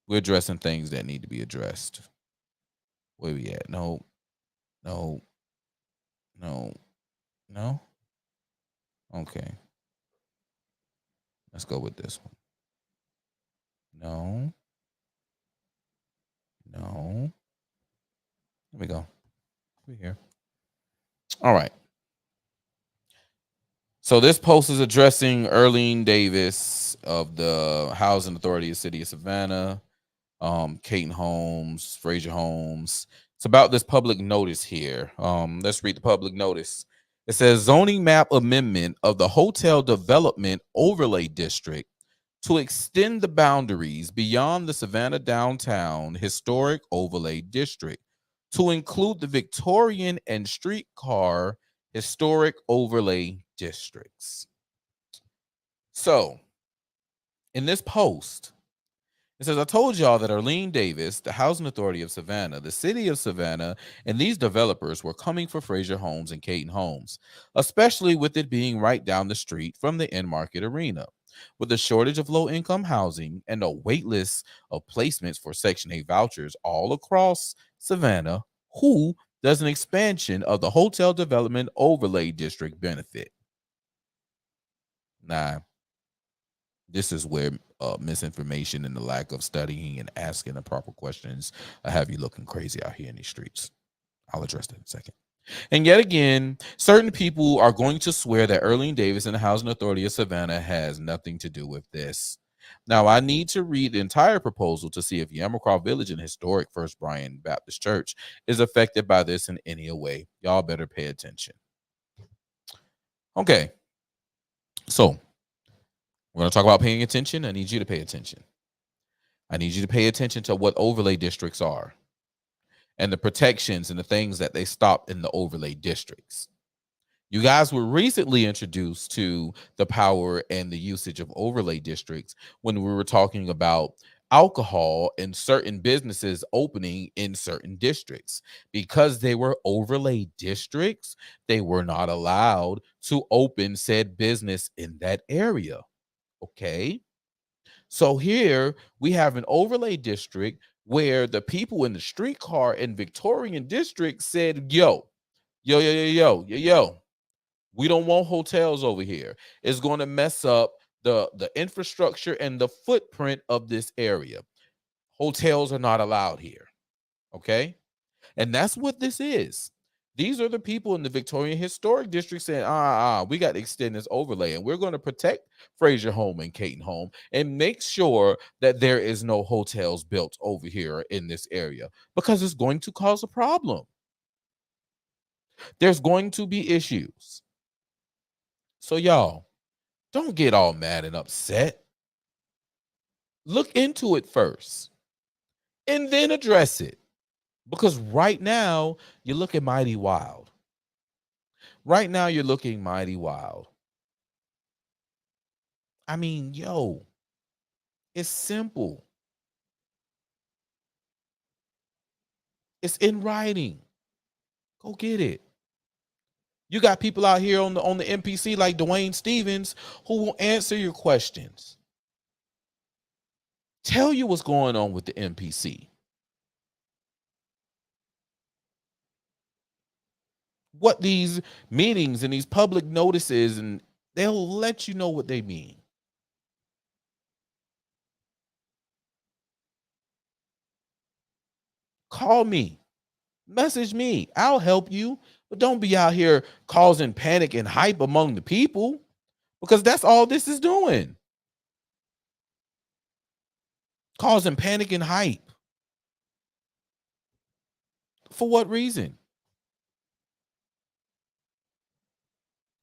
Speaker 1: We're addressing things that need to be addressed. Where we at? No. Okay. Let's go with this one. No. Here we go. We're here. All right. So this post is addressing Earlene Davis of the Housing Authority of the City of Savannah, Caton Homes, Frazier Homes. It's about this public notice here. Let's read the public notice. It says zoning map amendment of the Hotel Development Overlay District to extend the boundaries beyond the Savannah Downtown Historic Overlay District to include the Victorian and Streetcar Historic Overlay Districts. So, in this post, it says, I told y'all that Earlene Davis, the Housing Authority of Savannah, the City of Savannah, and these developers were coming for Frazier Homes and Caton Homes, especially with it being right down the street from the in-market arena. With a shortage of low-income housing and a wait list of placements for Section 8 vouchers all across Savannah, who does an expansion of the Hotel Development Overlay District benefit? Nah. This is where misinformation and the lack of studying and asking the proper questions have you looking crazy out here in these streets. I'll address that in a second. And yet again, certain people are going to swear that Earlene Davis and the Housing Authority of Savannah has nothing to do with this. Now, I need to read the entire proposal to see if Yamacraw Village and historic First Bryan Baptist Church is affected by this in any way. Y'all better pay attention. Okay. So, we're going to talk about paying attention. I need you to pay attention. I need you to pay attention to what overlay districts are and the protections and the things that they stop in the overlay districts. You guys were recently introduced to the power and the usage of overlay districts when we were talking about alcohol and certain businesses opening in certain districts. Because they were overlay districts, they were not allowed to open said business in that area. Okay. So here we have an overlay district where the people in the streetcar in Victorian district said, yo, we don't want hotels over here. It's going to mess up the infrastructure and the footprint of this area. Hotels are not allowed here. Okay? And that's what this is. These are the people in the Victorian Historic District saying, we got to extend this overlay, and we're going to protect Fraser Home and Caton Home and make sure that there is no hotels built over here in this area, because it's going to cause a problem. There's going to be issues. So y'all, don't get all mad and upset. Look into it first and then address it. Because right now, you're looking mighty wild. Right now, you're looking mighty wild. I mean, yo, it's simple. It's in writing. Go get it. You got people out here on the NPC like Dwayne Stevens who will answer your questions. Tell you what's going on with the NPC. What these meetings and these public notices, and they'll let you know what they mean. Call me, message me, I'll help you, but don't be out here causing panic and hype among the people, because that's all this is doing. Causing panic and hype. For what reason?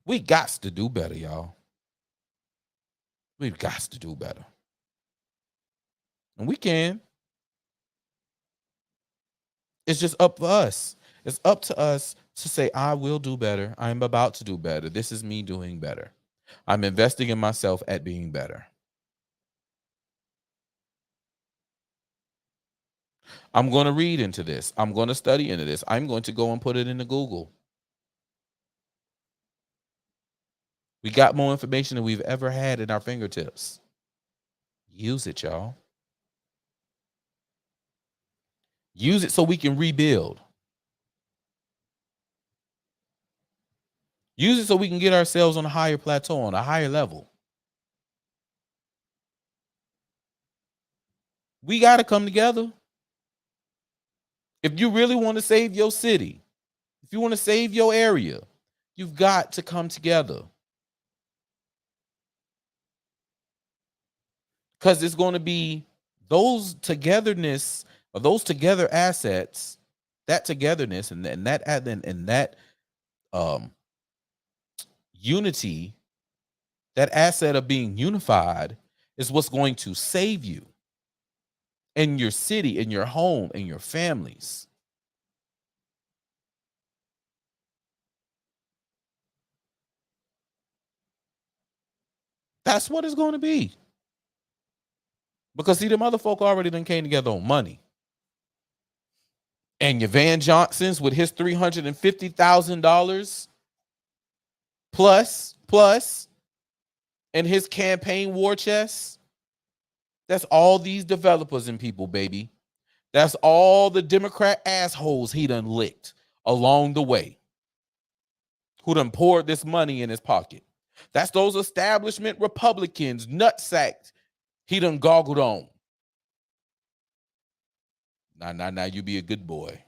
Speaker 1: We got to do better, y'all. We've got to do better. And we can. It's just up for us. It's up to us to say, I will do better. I'm about to do better. This is me doing better. I'm investing in myself at being better. I'm going to read into this. I'm going to study into this. I'm going to go and put it into Google. We got more information than we've ever had at our fingertips. Use it, y'all. Use it so we can rebuild. Use it so we can get ourselves on a higher plateau, on a higher level. We got to come together. If you really want to save your city, if you want to save your area, you've got to come together. Because it's going to be those togetherness, or those together assets, that togetherness and that unity, that asset of being unified, is what's going to save you in your city, in your home, in your families. That's what it's going to be. Because see, them other folk already done came together on money. And your Van Johnsons with his $350,000 plus and his campaign war chest. That's all these developers and people, baby. That's all the Democrat assholes he done licked along the way, who done poured this money in his pocket. That's those establishment Republicans, nutsacked, he done goggled on. Now, you be a good boy.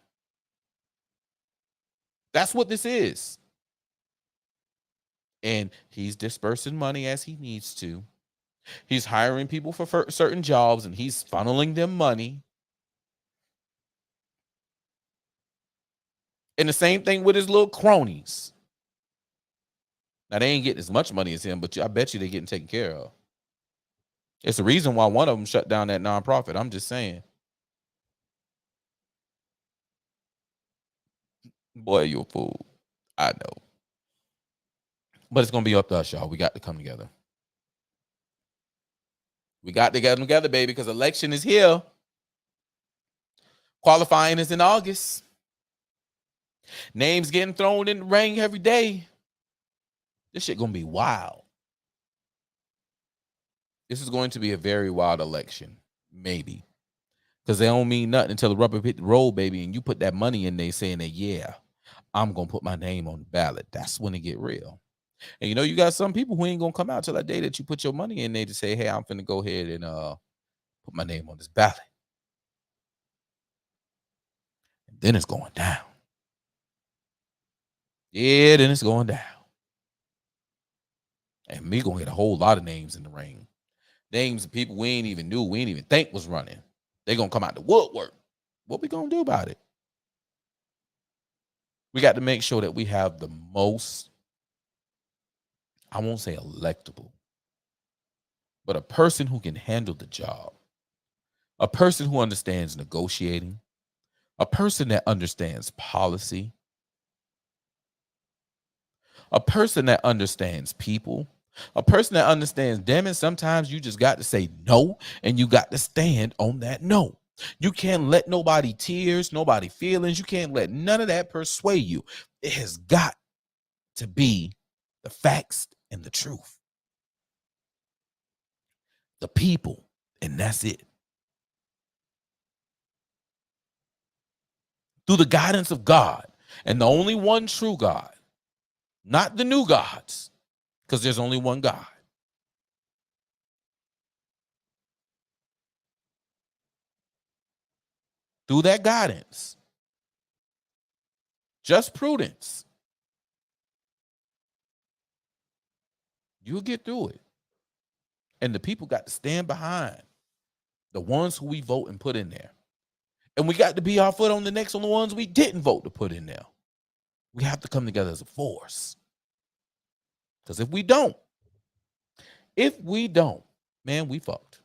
Speaker 1: That's what this is. And he's dispersing money as he needs to. He's hiring people for certain jobs, and he's funneling them money. And the same thing with his little cronies. Now, they ain't getting as much money as him, but I bet you they're getting taken care of. It's the reason why one of them shut down that nonprofit. I'm just saying. Boy, you a fool. I know. But it's going to be up to us, y'all. We got to come together. We got to get together, baby, because election is here. Qualifying is in August. Names getting thrown in the ring every day. This shit going to be wild. This is going to be a very wild election. Maybe. Because they don't mean nothing until the rubber hit the road, baby, and you put that money in there saying that, yeah, I'm going to put my name on the ballot. That's when it get real. And you got some people who ain't going to come out till that day that you put your money in there to say, hey, I'm finna go ahead and put my name on this ballot. And then it's going down. Yeah, then it's going down. And me going to get a whole lot of names in the ring. Names of people we ain't even knew, we ain't even think was running. They going to come out the woodwork. What we going to do about it? We got to make sure that we have the most, I won't say electable, but a person who can handle the job, a person who understands negotiating, a person that understands policy, a person that understands people, a person that understands, damn it, sometimes you just got to say no, and you got to stand on that no. You can't let nobody tears, nobody feelings, you can't let none of that persuade you. It has got to be the facts and the truth. The people, and that's it. Through the guidance of God, and the only one true God, not the new gods, because there's only one God. Through that guidance, just prudence, you'll get through it. And the people got to stand behind the ones who we vote and put in there. And we got to be our foot on the necks on the ones we didn't vote to put in there. We have to come together as a force. Because if we don't, man, we fucked.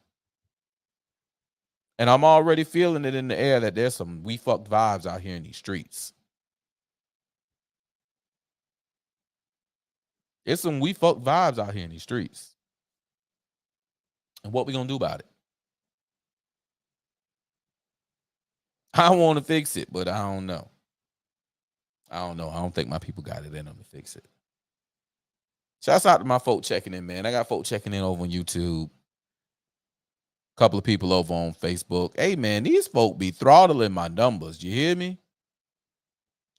Speaker 1: And I'm already feeling it in the air that there's some we fucked vibes out here in these streets. It's some we fucked vibes out here in these streets. And what we gonna do about it? I want to fix it, but I don't know. I don't think my people got it in them to fix it. Shouts out to my folk checking in, man. I got folk checking in over on YouTube. A couple of people over on Facebook. Hey, man, these folk be throttling my numbers. You hear me?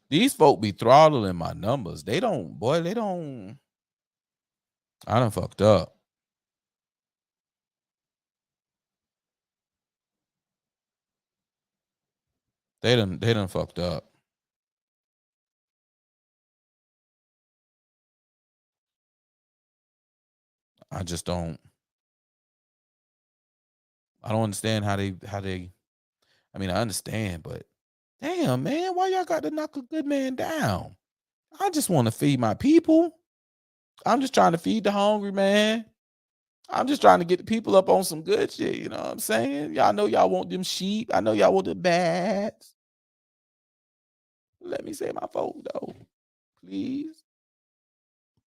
Speaker 1: These folk be throttling my numbers. They don't. I done fucked up. They done fucked up. I just don't. I don't understand how they. I mean, I understand, but damn, man, why y'all got to knock a good man down? I just want to feed my people. I'm just trying to feed the hungry, man. I'm just trying to get the people up on some good shit. You know what I'm saying? Y'all know y'all want them sheep. I know y'all want the bats. Let me say my folk, though. Please.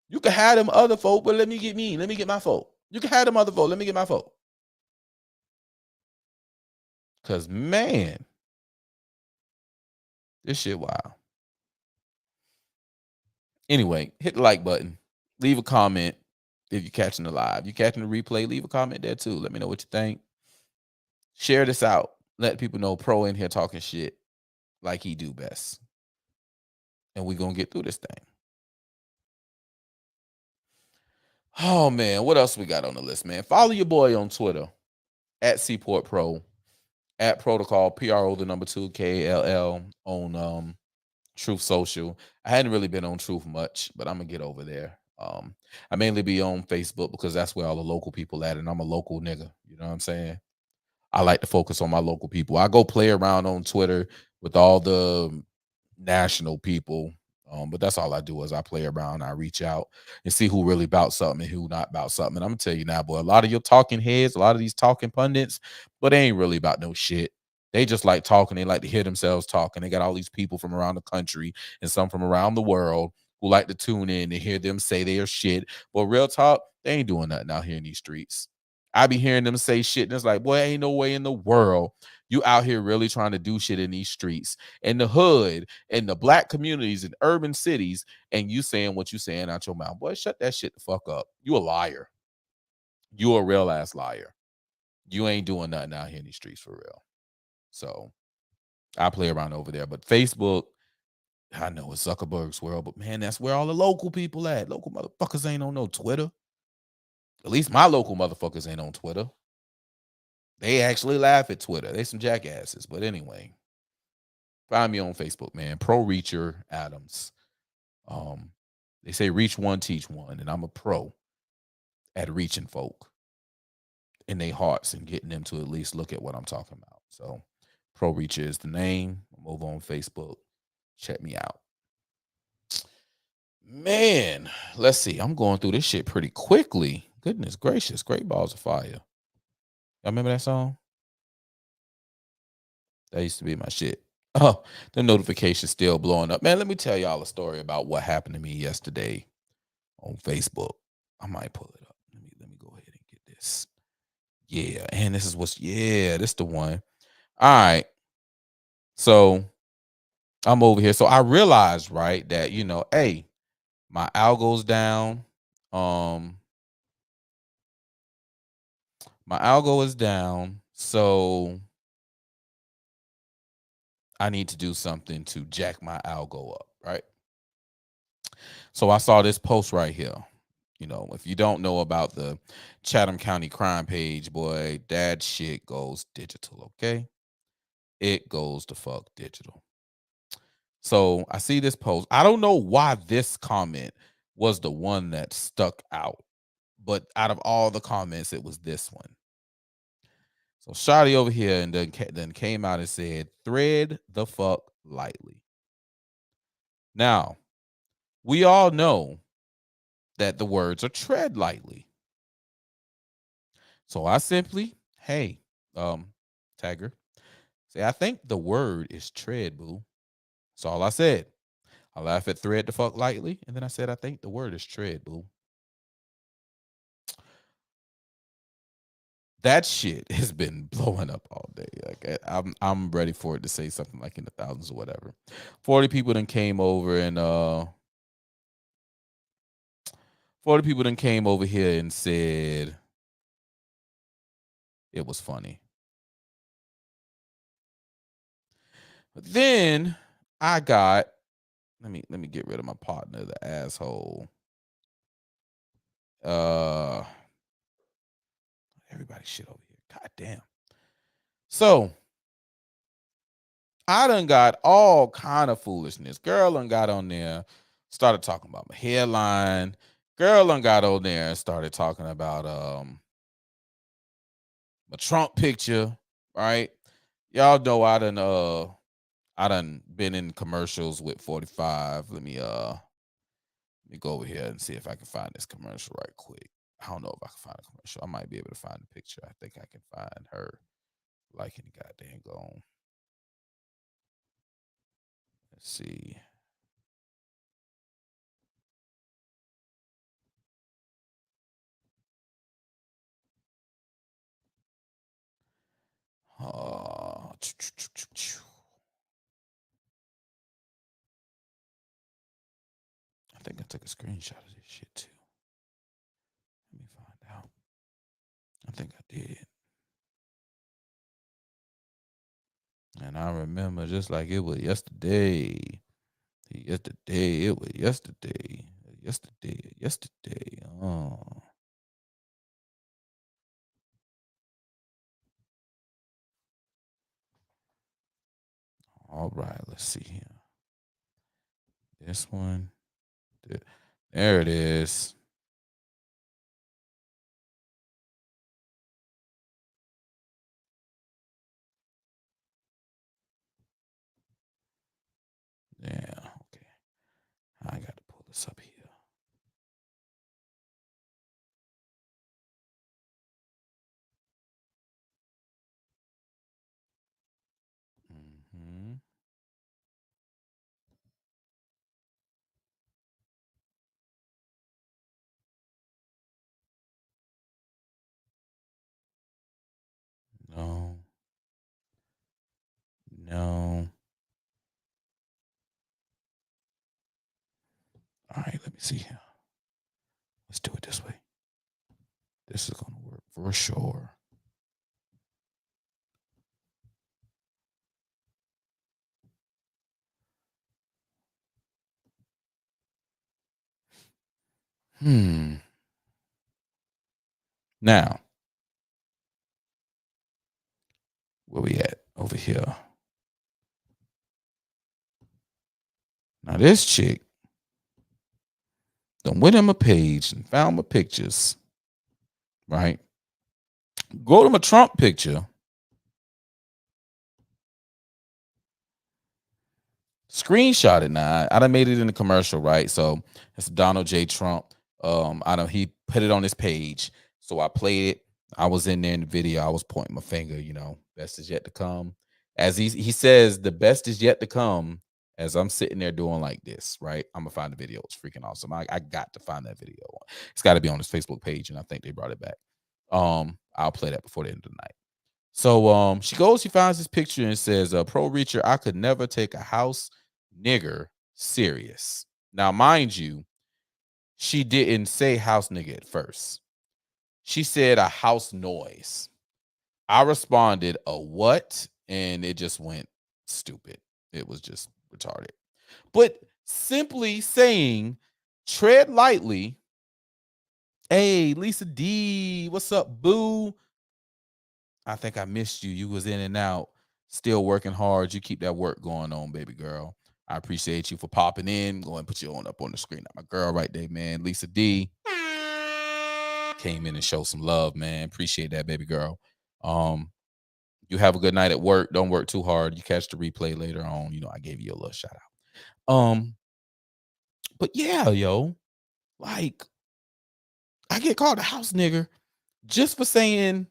Speaker 1: You can have them other folk, but let me get me. Let me get my folk. You can have them other folk. Let me get my folk. Because, man, this shit wild. Anyway, hit the like button. Leave a comment if you're catching the live. You catching the replay, leave a comment there too. Let me know what you think. Share this out. Let people know Pro in here talking shit like he do best. And we're going to get through this thing. Oh, man. What else we got on the list, man? Follow your boy on Twitter at Seaport Pro, at Protocol, PRO, the number 2, KALL on Truth Social. I hadn't really been on Truth much, but I'm going to get over there. I mainly be on Facebook because that's where all the local people at, and I'm a local nigga. You know what I'm saying? I like to focus on my local people. I go play around on Twitter with all the national people. But that's all I do is I play around, I reach out and see who really about something and who not about something. And I'm gonna tell you now, boy, a lot of your talking heads, a lot of these talking pundits, but they ain't really about no shit. They just like talking. They like to hear themselves talking. They got all these people from around the country and some from around the world who like to tune in and hear them say their shit. But real talk, they ain't doing nothing out here in these streets. I be hearing them say shit, and it's like, boy, ain't no way in the world you out here really trying to do shit in these streets, in the hood, in the black communities, in urban cities, and you saying what you saying out your mouth. Boy, shut that shit the fuck up. You a liar. You a real ass liar. You ain't doing nothing out here in these streets for real. So I play around over there. But Facebook, I know it's Zuckerberg's world, but man, that's where all the local people at. Local motherfuckers ain't on no Twitter. At least my local motherfuckers ain't on Twitter. They actually laugh at Twitter. They some jackasses. But anyway, find me on Facebook, man. Pro Reacher Adams. They say reach one, teach one, and I'm a pro at reaching folk in their hearts and getting them to at least look at what I'm talking about. So Pro Reacher is the name. I'm over on Facebook. Check me out. Man, let's see. I'm going through this shit pretty quickly. Goodness gracious. Great Balls of Fire. Y'all remember that song? That used to be my shit. Oh, the notification's still blowing up. Man, let me tell y'all a story about what happened to me yesterday on Facebook. I might pull it up. Let me go ahead and get this. Yeah, and this is the one. All right. So I'm over here. So I realized, right, that hey, my algo's down. My algo is down. So I need to do something to jack my algo up, right? So I saw this post right here. If you don't know about the Chatham County crime page, boy, that shit goes digital, okay? It goes the fuck digital. So I see this post. I don't know why this comment was the one that stuck out, but out of all the comments, it was this one. So Shotty over here and then came out and said, "Thread the fuck lightly." Now, we all know that the words are tread lightly. So I simply, hey, tagger, say, I think the word is tread, boo. That's all I said. I laugh at thread the fuck lightly, and then I said, I think the word is tread, boo. That shit has been blowing up all day. Like I'm ready for it to say something like in the thousands or whatever. 40 people then came over and 40 people then came over here and said it was funny. But then I got let me get rid of my partner, the asshole. Everybody shit over here. God damn. So I done got all kind of foolishness. Girl done got on there, started talking about my hairline. Girl done got on there and started talking about my Trump picture, right? Y'all know I done been in commercials with 45. Let me go over here and see if I can find this commercial right quick. I don't know if I can find a commercial. I might be able to find the picture. I think I can find her like any goddamn gone. Let's see. I think I took a screenshot of this shit too. Let me find out. I think I did. And I remember just like it was yesterday. Yesterday, it was yesterday. Yesterday. Oh. All right, let's see here. This one. There it is. Yeah, okay. I got to pull this up here. Mm-hmm. No. No. All right, let me see here. Let's do it this way. This is going to work for sure. Now, where we at? Over here. Now, this chick done went on my page and found my pictures, right? Go to my Trump picture. Screenshot it now. I done made it in the commercial, right? So it's Donald J. Trump. He put it on his page. So I played it. I was in there in the video. I was pointing my finger, best is yet to come. As he says, the best is yet to come, as I'm sitting there doing like this, right? I'm gonna find the video. It's freaking awesome. I got to find that video. It's got to be on his Facebook page, and I think they brought it back. I'll play that before the end of the night. So she finds this picture and says, Pro Reacher, I could never take a house nigger serious. Now, mind you, she didn't say house nigga at first. She said a house noise. I responded, a what? And it just went stupid. It was just retarded. But simply saying, tread lightly. Hey, Lisa D, what's up, boo? I think I missed you. You was in and out, still working hard. You keep that work going on, baby girl. I appreciate you for popping in. Go and put you up on the screen. My girl right there, man. Lisa D came in and showed some love, man. Appreciate that, baby girl. You have a good night at work. Don't work too hard. You catch the replay later on. I gave you a little shout out. But yeah, yo, like I get called a house nigger just for saying,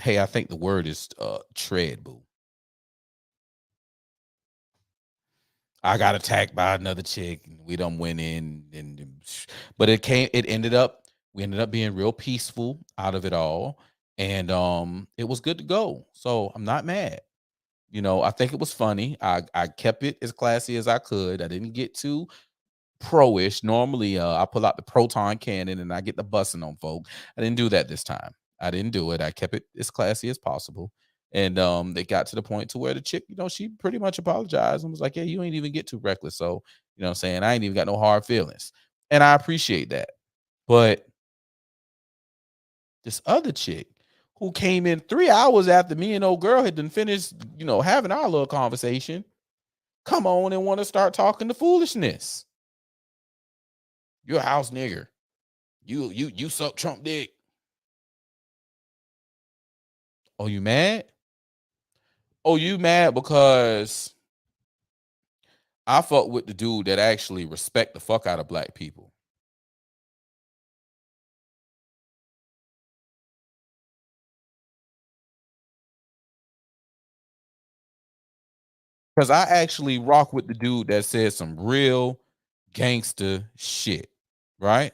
Speaker 1: hey, I think the word is tread, boo. I got attacked by another chick. And we done went in, but we ended up being real peaceful out of it all. And it was good to go. So I'm not mad. I think it was funny. I kept it as classy as I could. I didn't get too pro-ish. Normally, I pull out the proton cannon and I get the busing on folk. I didn't do that this time. I didn't do it. I kept it as classy as possible. And they got to the point to where the chick, she pretty much apologized and was like, yeah, you ain't even get too reckless. So, what I'm saying? I ain't even got no hard feelings. And I appreciate that. But this other chick who came in 3 hours after me and old girl had done finished, having our little conversation, come on and want to start talking the foolishness. You're a house nigger. You suck Trump dick. Oh, you mad? Oh, you mad because I fuck with the dude that actually respect the fuck out of black people. Because I actually rock with the dude that said some real gangster shit, right?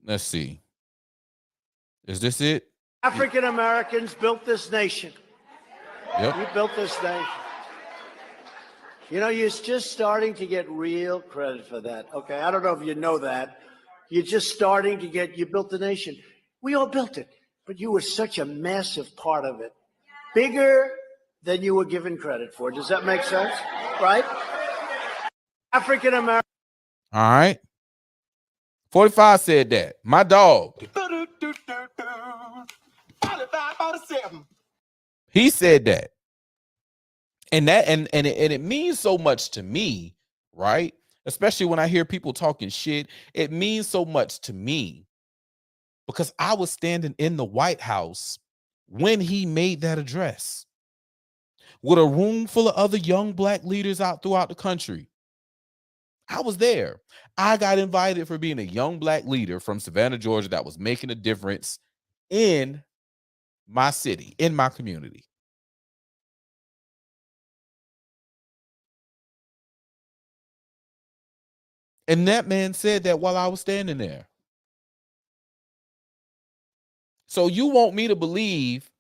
Speaker 1: Let's see. Is this it?
Speaker 5: African Americans built this nation.
Speaker 1: Yep.
Speaker 5: You built this nation. You're just starting to get real credit for that. Okay, I don't know if you know that. You're just starting to you built the nation. We all built it, but you were such a massive part of it. Bigger than you were given credit for. Does that make sense? Right? African American.
Speaker 1: All right. 45 said that. My dog. He said that. And it means so much to me, right? Especially when I hear people talking shit. It means so much to me because I was standing in the White House when he made that address with a room full of other young black leaders out throughout the country. I was there. I got invited for being a young black leader from Savannah, Georgia, that was making a difference in my city, in my community. And that man said that while I was standing there. So you want me to believe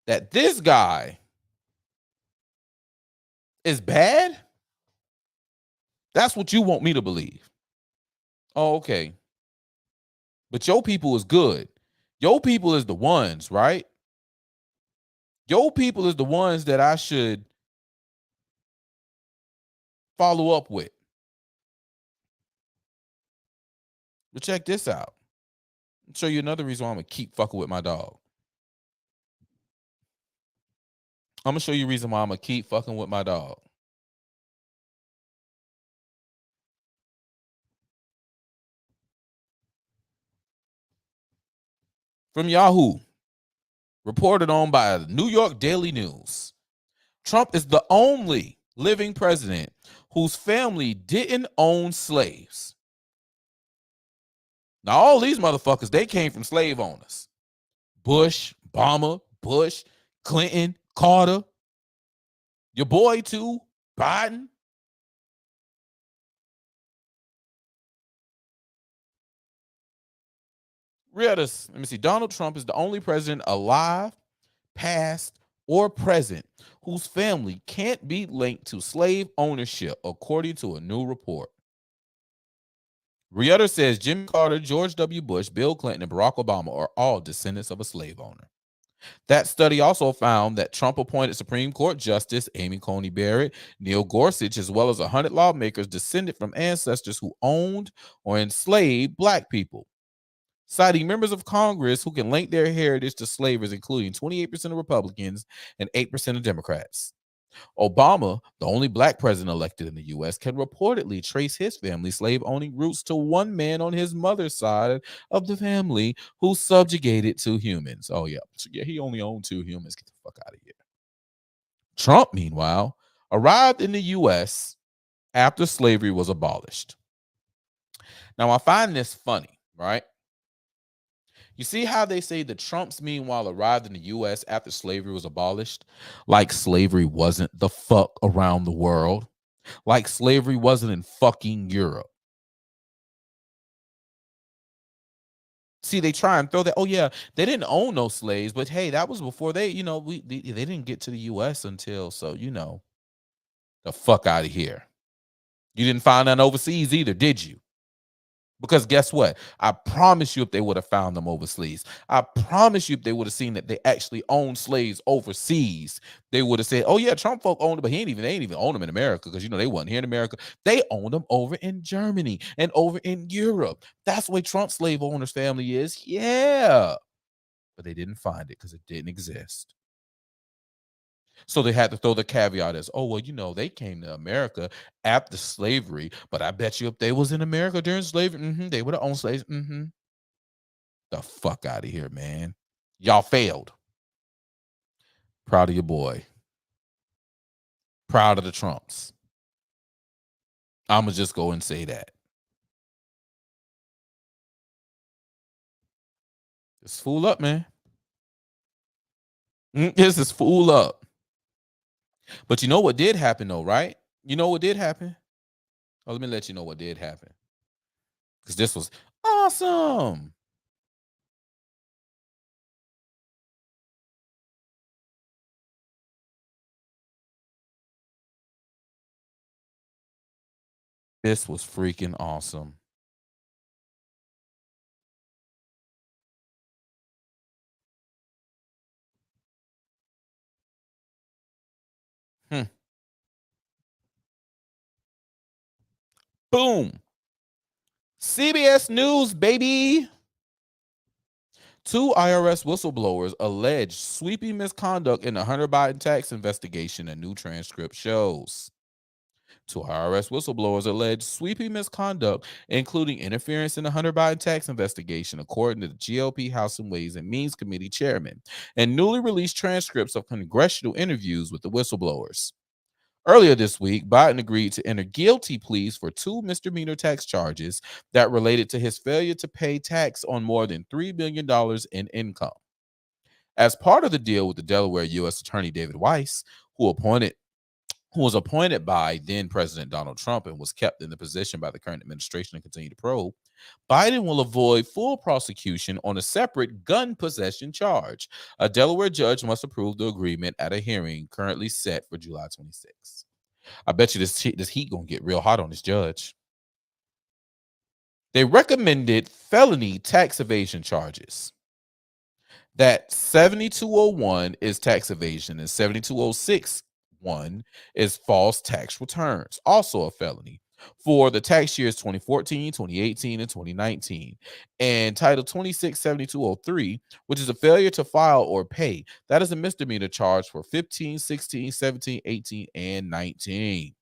Speaker 1: that this guy is bad? That's what you want me to believe. Oh, okay. But your people is good. Your people is the ones, right? Your people is the ones that I should follow up with. But check this out. I'll show you another reason why I'm gonna keep fucking with my dog. I'm gonna show you a reason why I'm gonna keep fucking with my dog. From Yahoo, reported on by the New York Daily News. Trump is the only living president whose family didn't own slaves. Now, all these motherfuckers, they came from slave owners. Bush, Obama, Bush, Clinton, Carter. Your boy, too, Biden. Read this. Let me see. Donald Trump is the only president alive, past, or present whose family can't be linked to slave ownership, according to a new report. Reuter says Jimmy Carter, George W. Bush, Bill Clinton, and Barack Obama are all descendants of a slave owner. That study also found that Trump-appointed Supreme Court Justice Amy Coney Barrett, Neil Gorsuch, as well as 100 lawmakers descended from ancestors who owned or enslaved Black people, citing members of Congress who can link their heritage to slavers, including 28% of Republicans and 8% of Democrats. Obama, the only Black president elected in the U.S., can reportedly trace his family's slave-owning roots to one man on his mother's side of the family who subjugated 2 humans. Oh, yeah. So, yeah, he only owned 2 humans. Get the fuck out of here. Trump, meanwhile, arrived in the U.S. after slavery was abolished. Now, I find this funny, right? You see how they say the Trumps, meanwhile, arrived in the U.S. after slavery was abolished? Like slavery wasn't the fuck around the world. Like slavery wasn't in fucking Europe. See, they try and throw that, oh, yeah, they didn't own no slaves, but hey, that was before they, they didn't get to the U.S. until, so, the fuck out of here. You didn't find none overseas either, did you? Because guess what? I promise you, if they would have found them overseas, I promise you, if they would have seen that they actually owned slaves overseas, they would have said, "Oh yeah, Trump folk owned them, but they ain't even own them in America because they wasn't here in America. They owned them over in Germany and over in Europe. That's where Trump's slave owners family is. Yeah, but they didn't find it because it didn't exist." So they had to throw the caveat as, oh, well, they came to America after slavery, but I bet you if they was in America during slavery, they would have owned slaves. The fuck out of here, man. Y'all failed. Proud of your boy. Proud of the Trumps. I'ma just go and say that. Just fool up, man. This is fool up. But you know what did happen, though, right? You know what did happen? Oh, let me let you know what did happen. Because this was awesome. This was freaking awesome. Boom. CBS News, baby. 2 IRS whistleblowers allege sweeping misconduct in the Hunter Biden tax investigation, a new transcript shows. 2 IRS whistleblowers allege sweeping misconduct, including interference in the Hunter Biden tax investigation, according to the GOP House and Ways and Means Committee chairman, and newly released transcripts of congressional interviews with the whistleblowers. Earlier this week, Biden agreed to enter guilty pleas for 2 misdemeanor tax charges that related to his failure to pay tax on more than $3 billion in income. As part of the deal with the Delaware U.S. Attorney David Weiss, who was appointed by then President Donald Trump and was kept in the position by the current administration and continue to probe, Biden will avoid full prosecution on a separate gun possession charge. A Delaware judge must approve the agreement at a hearing currently set for July 26th. I bet you this heat gonna get real hot on this judge. They recommended felony tax evasion charges. That 7201 is tax evasion and 7206 is false tax returns, also a felony. for the tax years 2014, 2018, and 2019. And Title 267203, which is a failure to file or pay, that is a misdemeanor charge for 15, 16, 17, 18, and 19.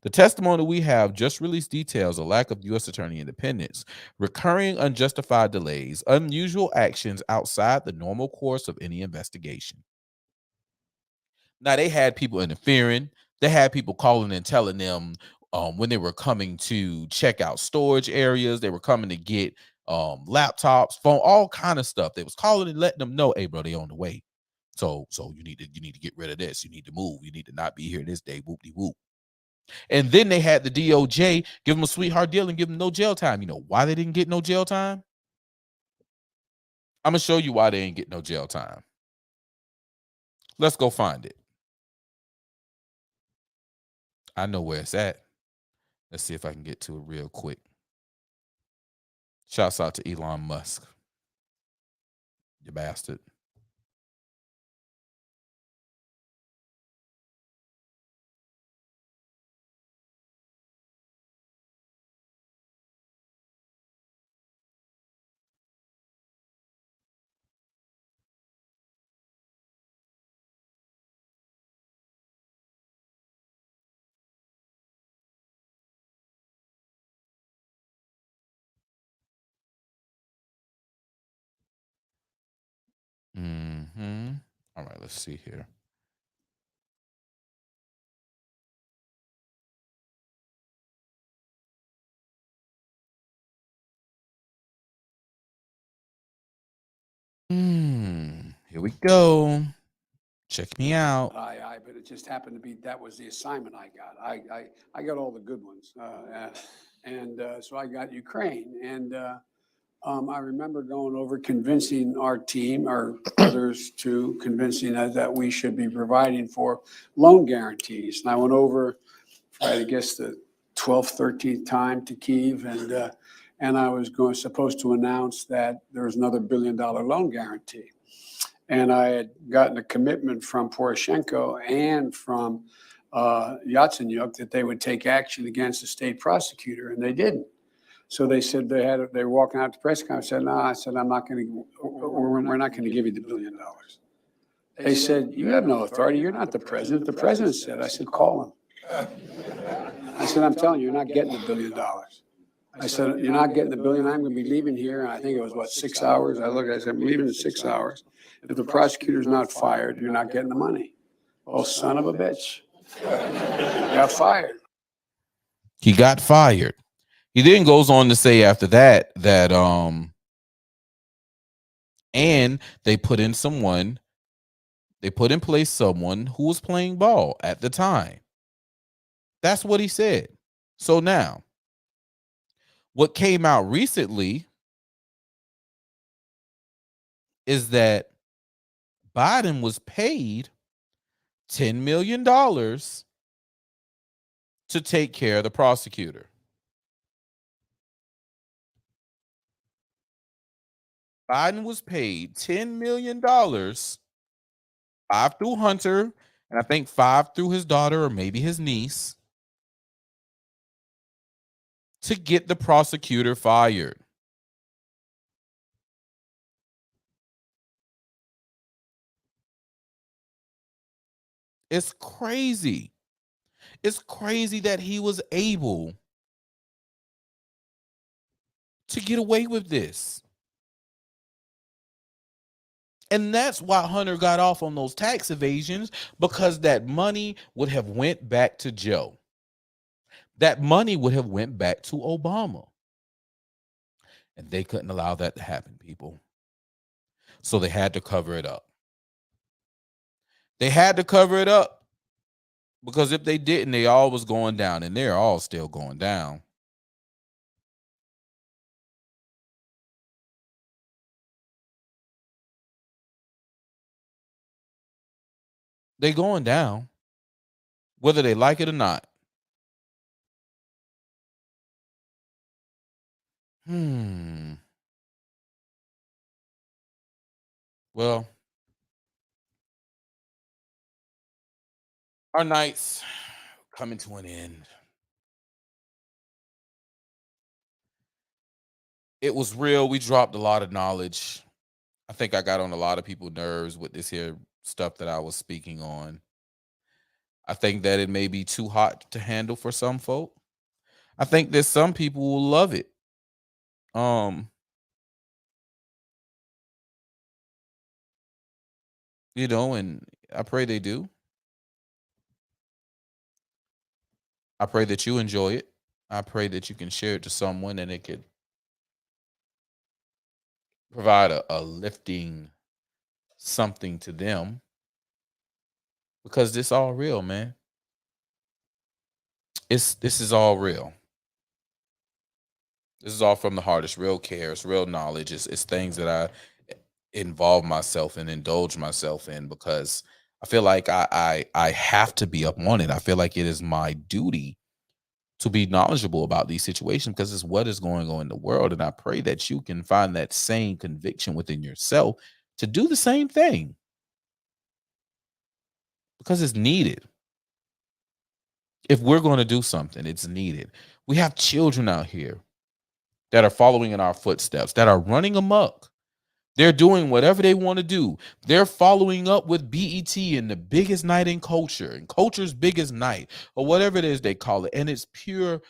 Speaker 1: The testimony we have just released details a lack of U.S. attorney independence, recurring unjustified delays, unusual actions outside the normal course of any investigation. Now, they had people interfering. They had people calling and telling them when they were coming to check out storage areas, they were coming to get laptops, phone, all kind of stuff. They was calling and letting them know, hey, bro, they on the way. So you need to get rid of this. You need to move. You need to not be here this day. Whoop de whoop. And then they had the DOJ give them a sweetheart deal and give them no jail time. You know why they didn't get no jail time? I'm gonna show you why they ain't get no jail time. Let's go find it. I know where it's at. Let's see if I can get to it real quick. Shouts out to Elon Musk. You bastard. All right, let's see here. Here we go. Check me out.
Speaker 6: But it just happened to be that was the assignment I got. I got all the good ones, so I got Ukraine, and I remember going over convincing our team, or others too, convincing us that we should be providing for loan guarantees. And I went over, I guess, the 12th, 13th time to Kyiv, and I was supposed to announce that there was another $1 billion loan guarantee. And I had gotten a commitment from Poroshenko and from Yatsenyuk that they would take action against the state prosecutor, and they didn't. So they said they were walking out to press conference. I said, no, I said, I'm not going to, we're not going to give you the $1 billion. They said, you have no authority. You're not the president. The president said. I said, call him. I said, I'm telling you, you're not getting the $1 billion. I said, you're not getting the $1 billion. I'm going to be leaving here. And I think it was, 6 hours? I said, I'm leaving in 6 hours. If the prosecutor's not fired, you're not getting the money. Oh, son of a bitch. Got fired.
Speaker 1: He got fired. He then goes on to say after that and they put in place someone who was playing ball at the time. That's what he said. So now, what came out recently is that Biden was paid $10 million to take care of the prosecutor. Biden was paid $10 million, 5 through Hunter, and I think 5 through his daughter or maybe his niece, to get the prosecutor fired. It's crazy. It's crazy that he was able to get away with this. And that's why Hunter got off on those tax evasions, because that money would have went back to Joe. That money would have went back to Obama. And they couldn't allow that to happen, people. So they had to cover it up. They had to cover it up, because if they didn't, they all was going down, and they're all still going down. They going down, whether they like it or not. Well, our nights coming to an end. It was real. We dropped a lot of knowledge. I think I got on a lot of people's nerves with this here stuff that I was speaking on. I think that it may be too hot to handle for some folk. I think that some people will love it. Um, and I pray they do. I pray that you enjoy it. I pray that you can share it to someone and it could provide a lifting something to them because this all real, man. This is all real. This is all from the heart. It's real care. It's real knowledge. It's things that I involve myself and indulge myself in because I feel like I have to be up on it. I feel like it is my duty to be knowledgeable about these situations because it's what is going on in the world. And I pray that you can find that same conviction within yourself to do the same thing because it's needed. If we're going to do something, it's needed. We have children out here that are following in our footsteps, that are running amok. They're doing whatever they want to do. They're following up with BET and the biggest night in culture and culture's biggest night or whatever it is they call it. And it's pure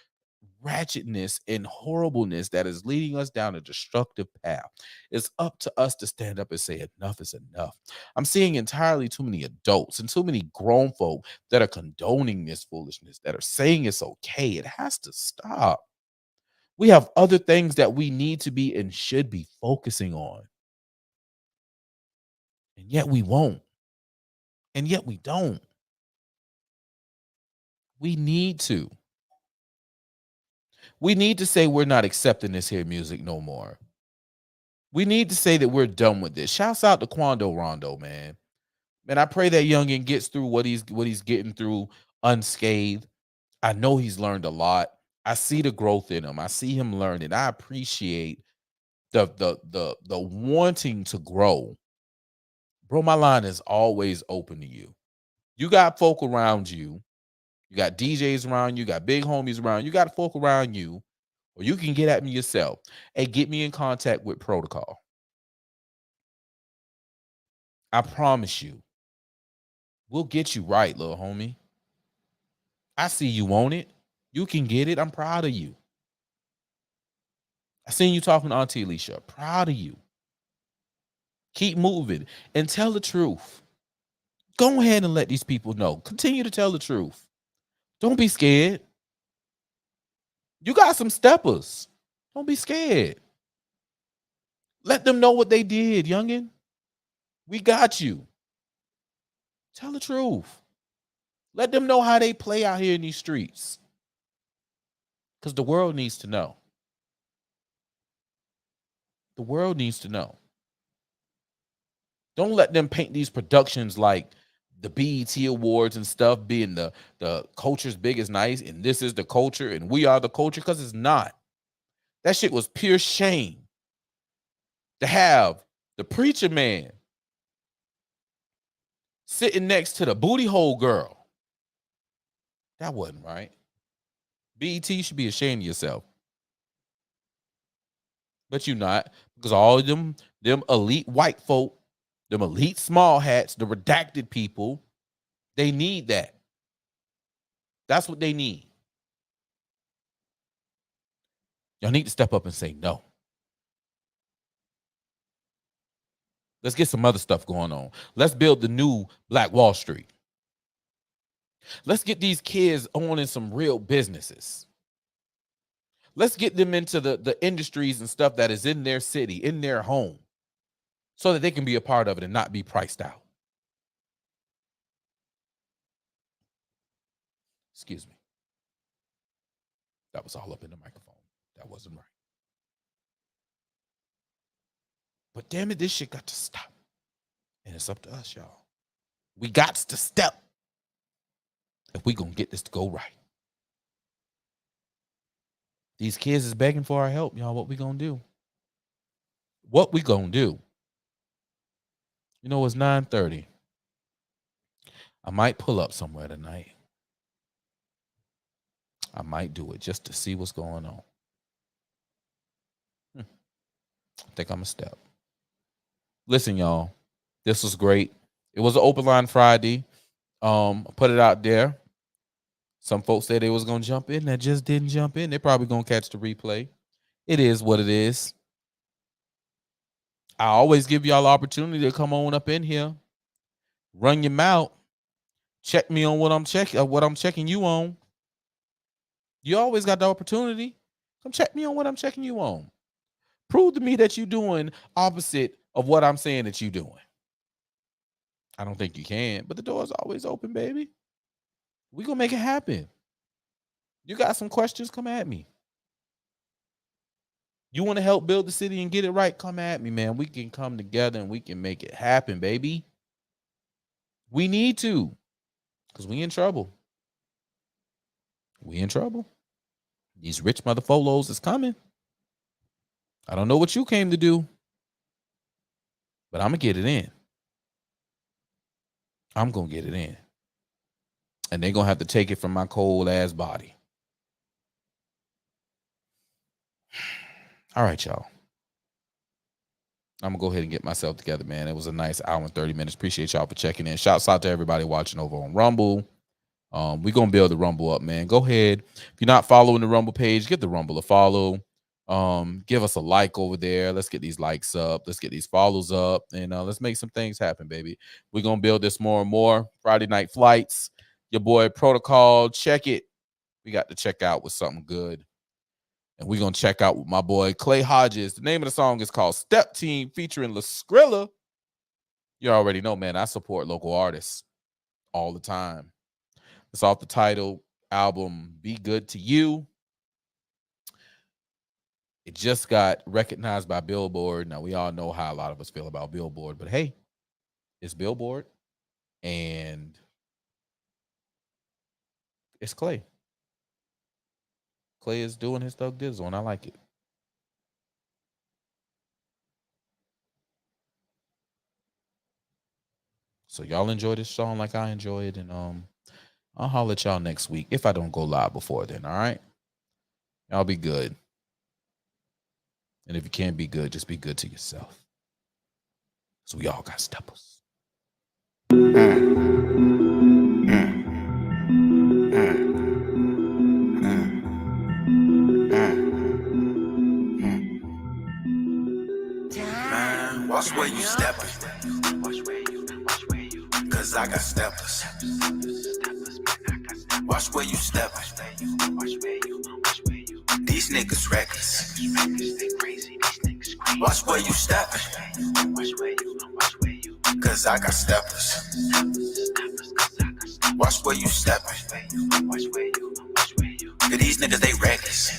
Speaker 1: ratchetness and horribleness that is leading us down a destructive path. It's up to us to stand up and say enough is enough. I'm seeing entirely too many adults and too many grown folk that are condoning this foolishness, that are saying it's okay. It has to stop. We have other things that we need to be and should be focusing on. And yet we won't. And yet we don't. We need to. We need to say we're not accepting this here music no more. We need to say that we're done with this. Shouts out to Quando Rondo, man. Man, I pray that youngin gets through what he's getting through unscathed. I know he's learned a lot. I see the growth in him. I see him learning. I appreciate the wanting to grow. Bro, my line is always open to you. You got folk around you. You got DJs around you, got big homies around you, got folk around you, or you can get at me yourself and get me in contact with Protocol. I promise you, we'll get you right, little homie. I see you want it. You can get it. I'm proud of you. I seen you talking to Auntie Alicia. Proud of you. Keep moving and tell the truth. Go ahead and let these people know. Continue to tell the truth. Don't be scared. You got some steppers. Don't be scared. Let them know what they did, youngin. We got you. Tell the truth. Let them know how they play out here in these streets. Because the world needs to know. The world needs to know. Don't let them paint these productions like the BET Awards and stuff being the culture's biggest night, and this is the culture, and we are the culture, because it's not. That shit was pure shame. To have the preacher man sitting next to the booty hole girl. That wasn't right. BET should be ashamed of yourself. But you not, because all of them elite white folk, them elite small hats, the redacted people, they need that. That's what they need. Y'all need to step up and say no. Let's get some other stuff going on. Let's build the new Black Wall Street. Let's get these kids owning some real businesses. Let's get them into the industries and stuff that is in their city, in their home, so that they can be a part of it and not be priced out. Excuse me. That was all up in the microphone. That wasn't right. But damn it, this shit got to stop. And it's up to us, y'all. We got to step if we gonna get this to go right. These kids is begging for our help, y'all. What we gonna do? What we gonna do? You know, it's 9:30. I might pull up somewhere tonight. I might do it just to see what's going on. I think I'm a step. Listen, y'all, this was great. It was an open line Friday. Put it out there. Some folks said they was gonna jump in that just didn't jump in. They're probably gonna catch the replay. It is what it is. I always give y'all opportunity to come on up in here, run your mouth, check me on what I'm checking you on. You always got the opportunity. Come check me on what I'm checking you on. Prove to me that you're doing opposite of what I'm saying that you're doing. I don't think you can, but the door is always open, baby. We gonna make it happen. You got some questions? Come at me. You want to help build the city and get it right? Come at me, man. We can come together and we can make it happen, baby. We need to, because we in trouble. We in trouble. These rich motherfolos is coming. I don't know what you came to do, but I'm going to get it in. I'm going to get it in. And they're going to have to take it from my cold ass body. All right, y'all. I'm going to go ahead and get myself together, man. It was a nice hour and 30 minutes. Appreciate y'all for checking in. Shouts out to everybody watching over on Rumble. We're going to build the Rumble up, man. Go ahead. If you're not following the Rumble page, give the Rumble a follow. Give us a like over there. Let's get these likes up. Let's get these follows up. And let's make some things happen, baby. We're going to build this more and more. Friday night flights. Your boy Protocol. Check it. We got to check out with something good. And we're going to check out with my boy Clay Hodges. The name of the song is called Step Team featuring La Skrilla. You already know, man, I support local artists all the time. It's off the title album, Be Good to You. It just got recognized by Billboard. Now, we all know how a lot of us feel about Billboard, but hey, it's Billboard and it's Clay. Clay is doing his Thug Dizzle, and I like it. So y'all enjoy this song like I enjoy it, and I'll holler at y'all next week if I don't go live before then, all right? Y'all be good. And if you can't be good, just be good to yourself. So we all got steppers.
Speaker 7: Man, watch where you stepping. Cause I got steppers. Watch where you stepping. These niggas reckless. Watch where you stepping. Cause I got steppers. Watch where you stepping. Cause these niggas, they reckless.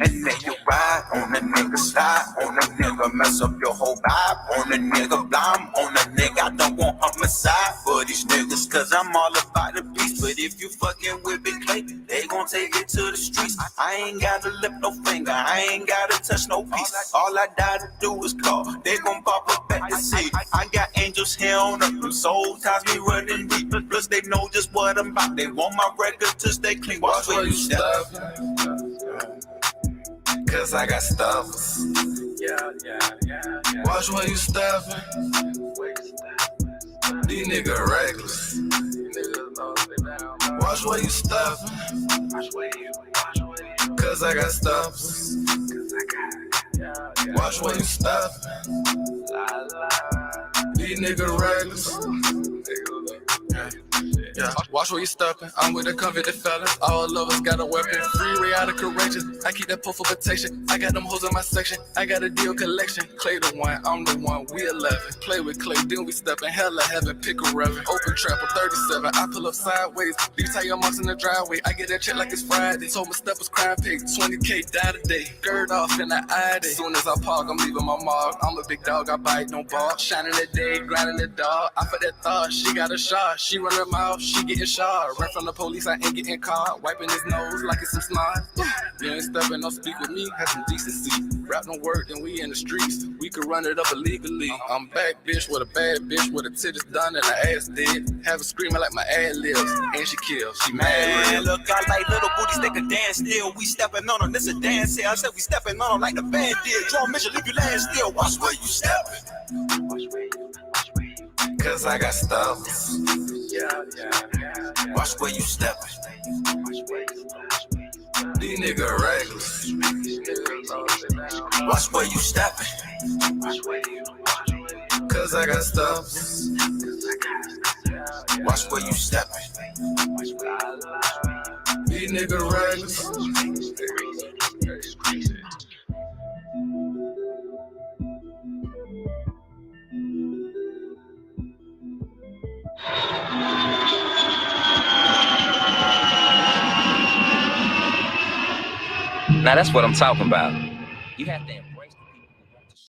Speaker 7: And then you ride on a nigga, slide on a nigga, mess up your whole vibe on a nigga, blind on a nigga. I don't want homicide for these niggas, cause I'm all about the peace. But if you fucking with Big Clay, they gon' take it to the streets. I ain't gotta lift no finger, I ain't gotta touch no piece. All I gotta do is call, they gon' pop up at the seat. I got angels here on earth, them soul ties me running deep. Plus they know just what I'm about, they want my record to stay clean. Watch where you step. Cause I got stuffers. Watch where you steppin'. These niggas reckless. Watch where you steppin'. Cause I got stuffers. Watch where you steppin'. These niggas reckless. Yeah. Watch where you stepping. I'm with a convicted fella. All of us got a weapon. Freeway out of correction. I keep that pull for protection. I got them hoes in my section. I got a deal collection. Clay the one, I'm the one. We 11. Play with Clay, then we stepping. Hella heaven, pick a reverend. Open trap on 37. I pull up sideways. Leave tire marks in the driveway. I get that check like it's Friday. Told my steppers crime pig. 20K die today. Gird off in the eye day. Soon as I park, I'm leaving my mark. I'm a big dog, I bite, no bark. Shining the day, grinding the dog. I put that thought, she got a shot. She run her mouth. she getting shot. Ran from the police, I ain't getting caught. Wiping his nose like it's some snot. You ain't stepping, don't speak with me, have some decency. Rap don't work, then we in the streets. We could run it up illegally. I'm back, bitch, with a bad bitch, with her titties done and her ass dead. Have her screaming like my ad libs, and she kills. She mad.
Speaker 8: Man, look, I like little booties, they can dance still. We stepping on them, this a dance here. I said we stepping on them like the band did. Draw mission, leave you laying still. Watch where you stepping.
Speaker 7: Cause I got stuff.
Speaker 8: Watch where you stepping.
Speaker 7: These niggas reckless.
Speaker 8: Watch where you stepping.
Speaker 7: Cause I got stuff.
Speaker 8: Watch where you stepping.
Speaker 7: These niggas reckless.
Speaker 9: Now that's what I'm talking about. You have to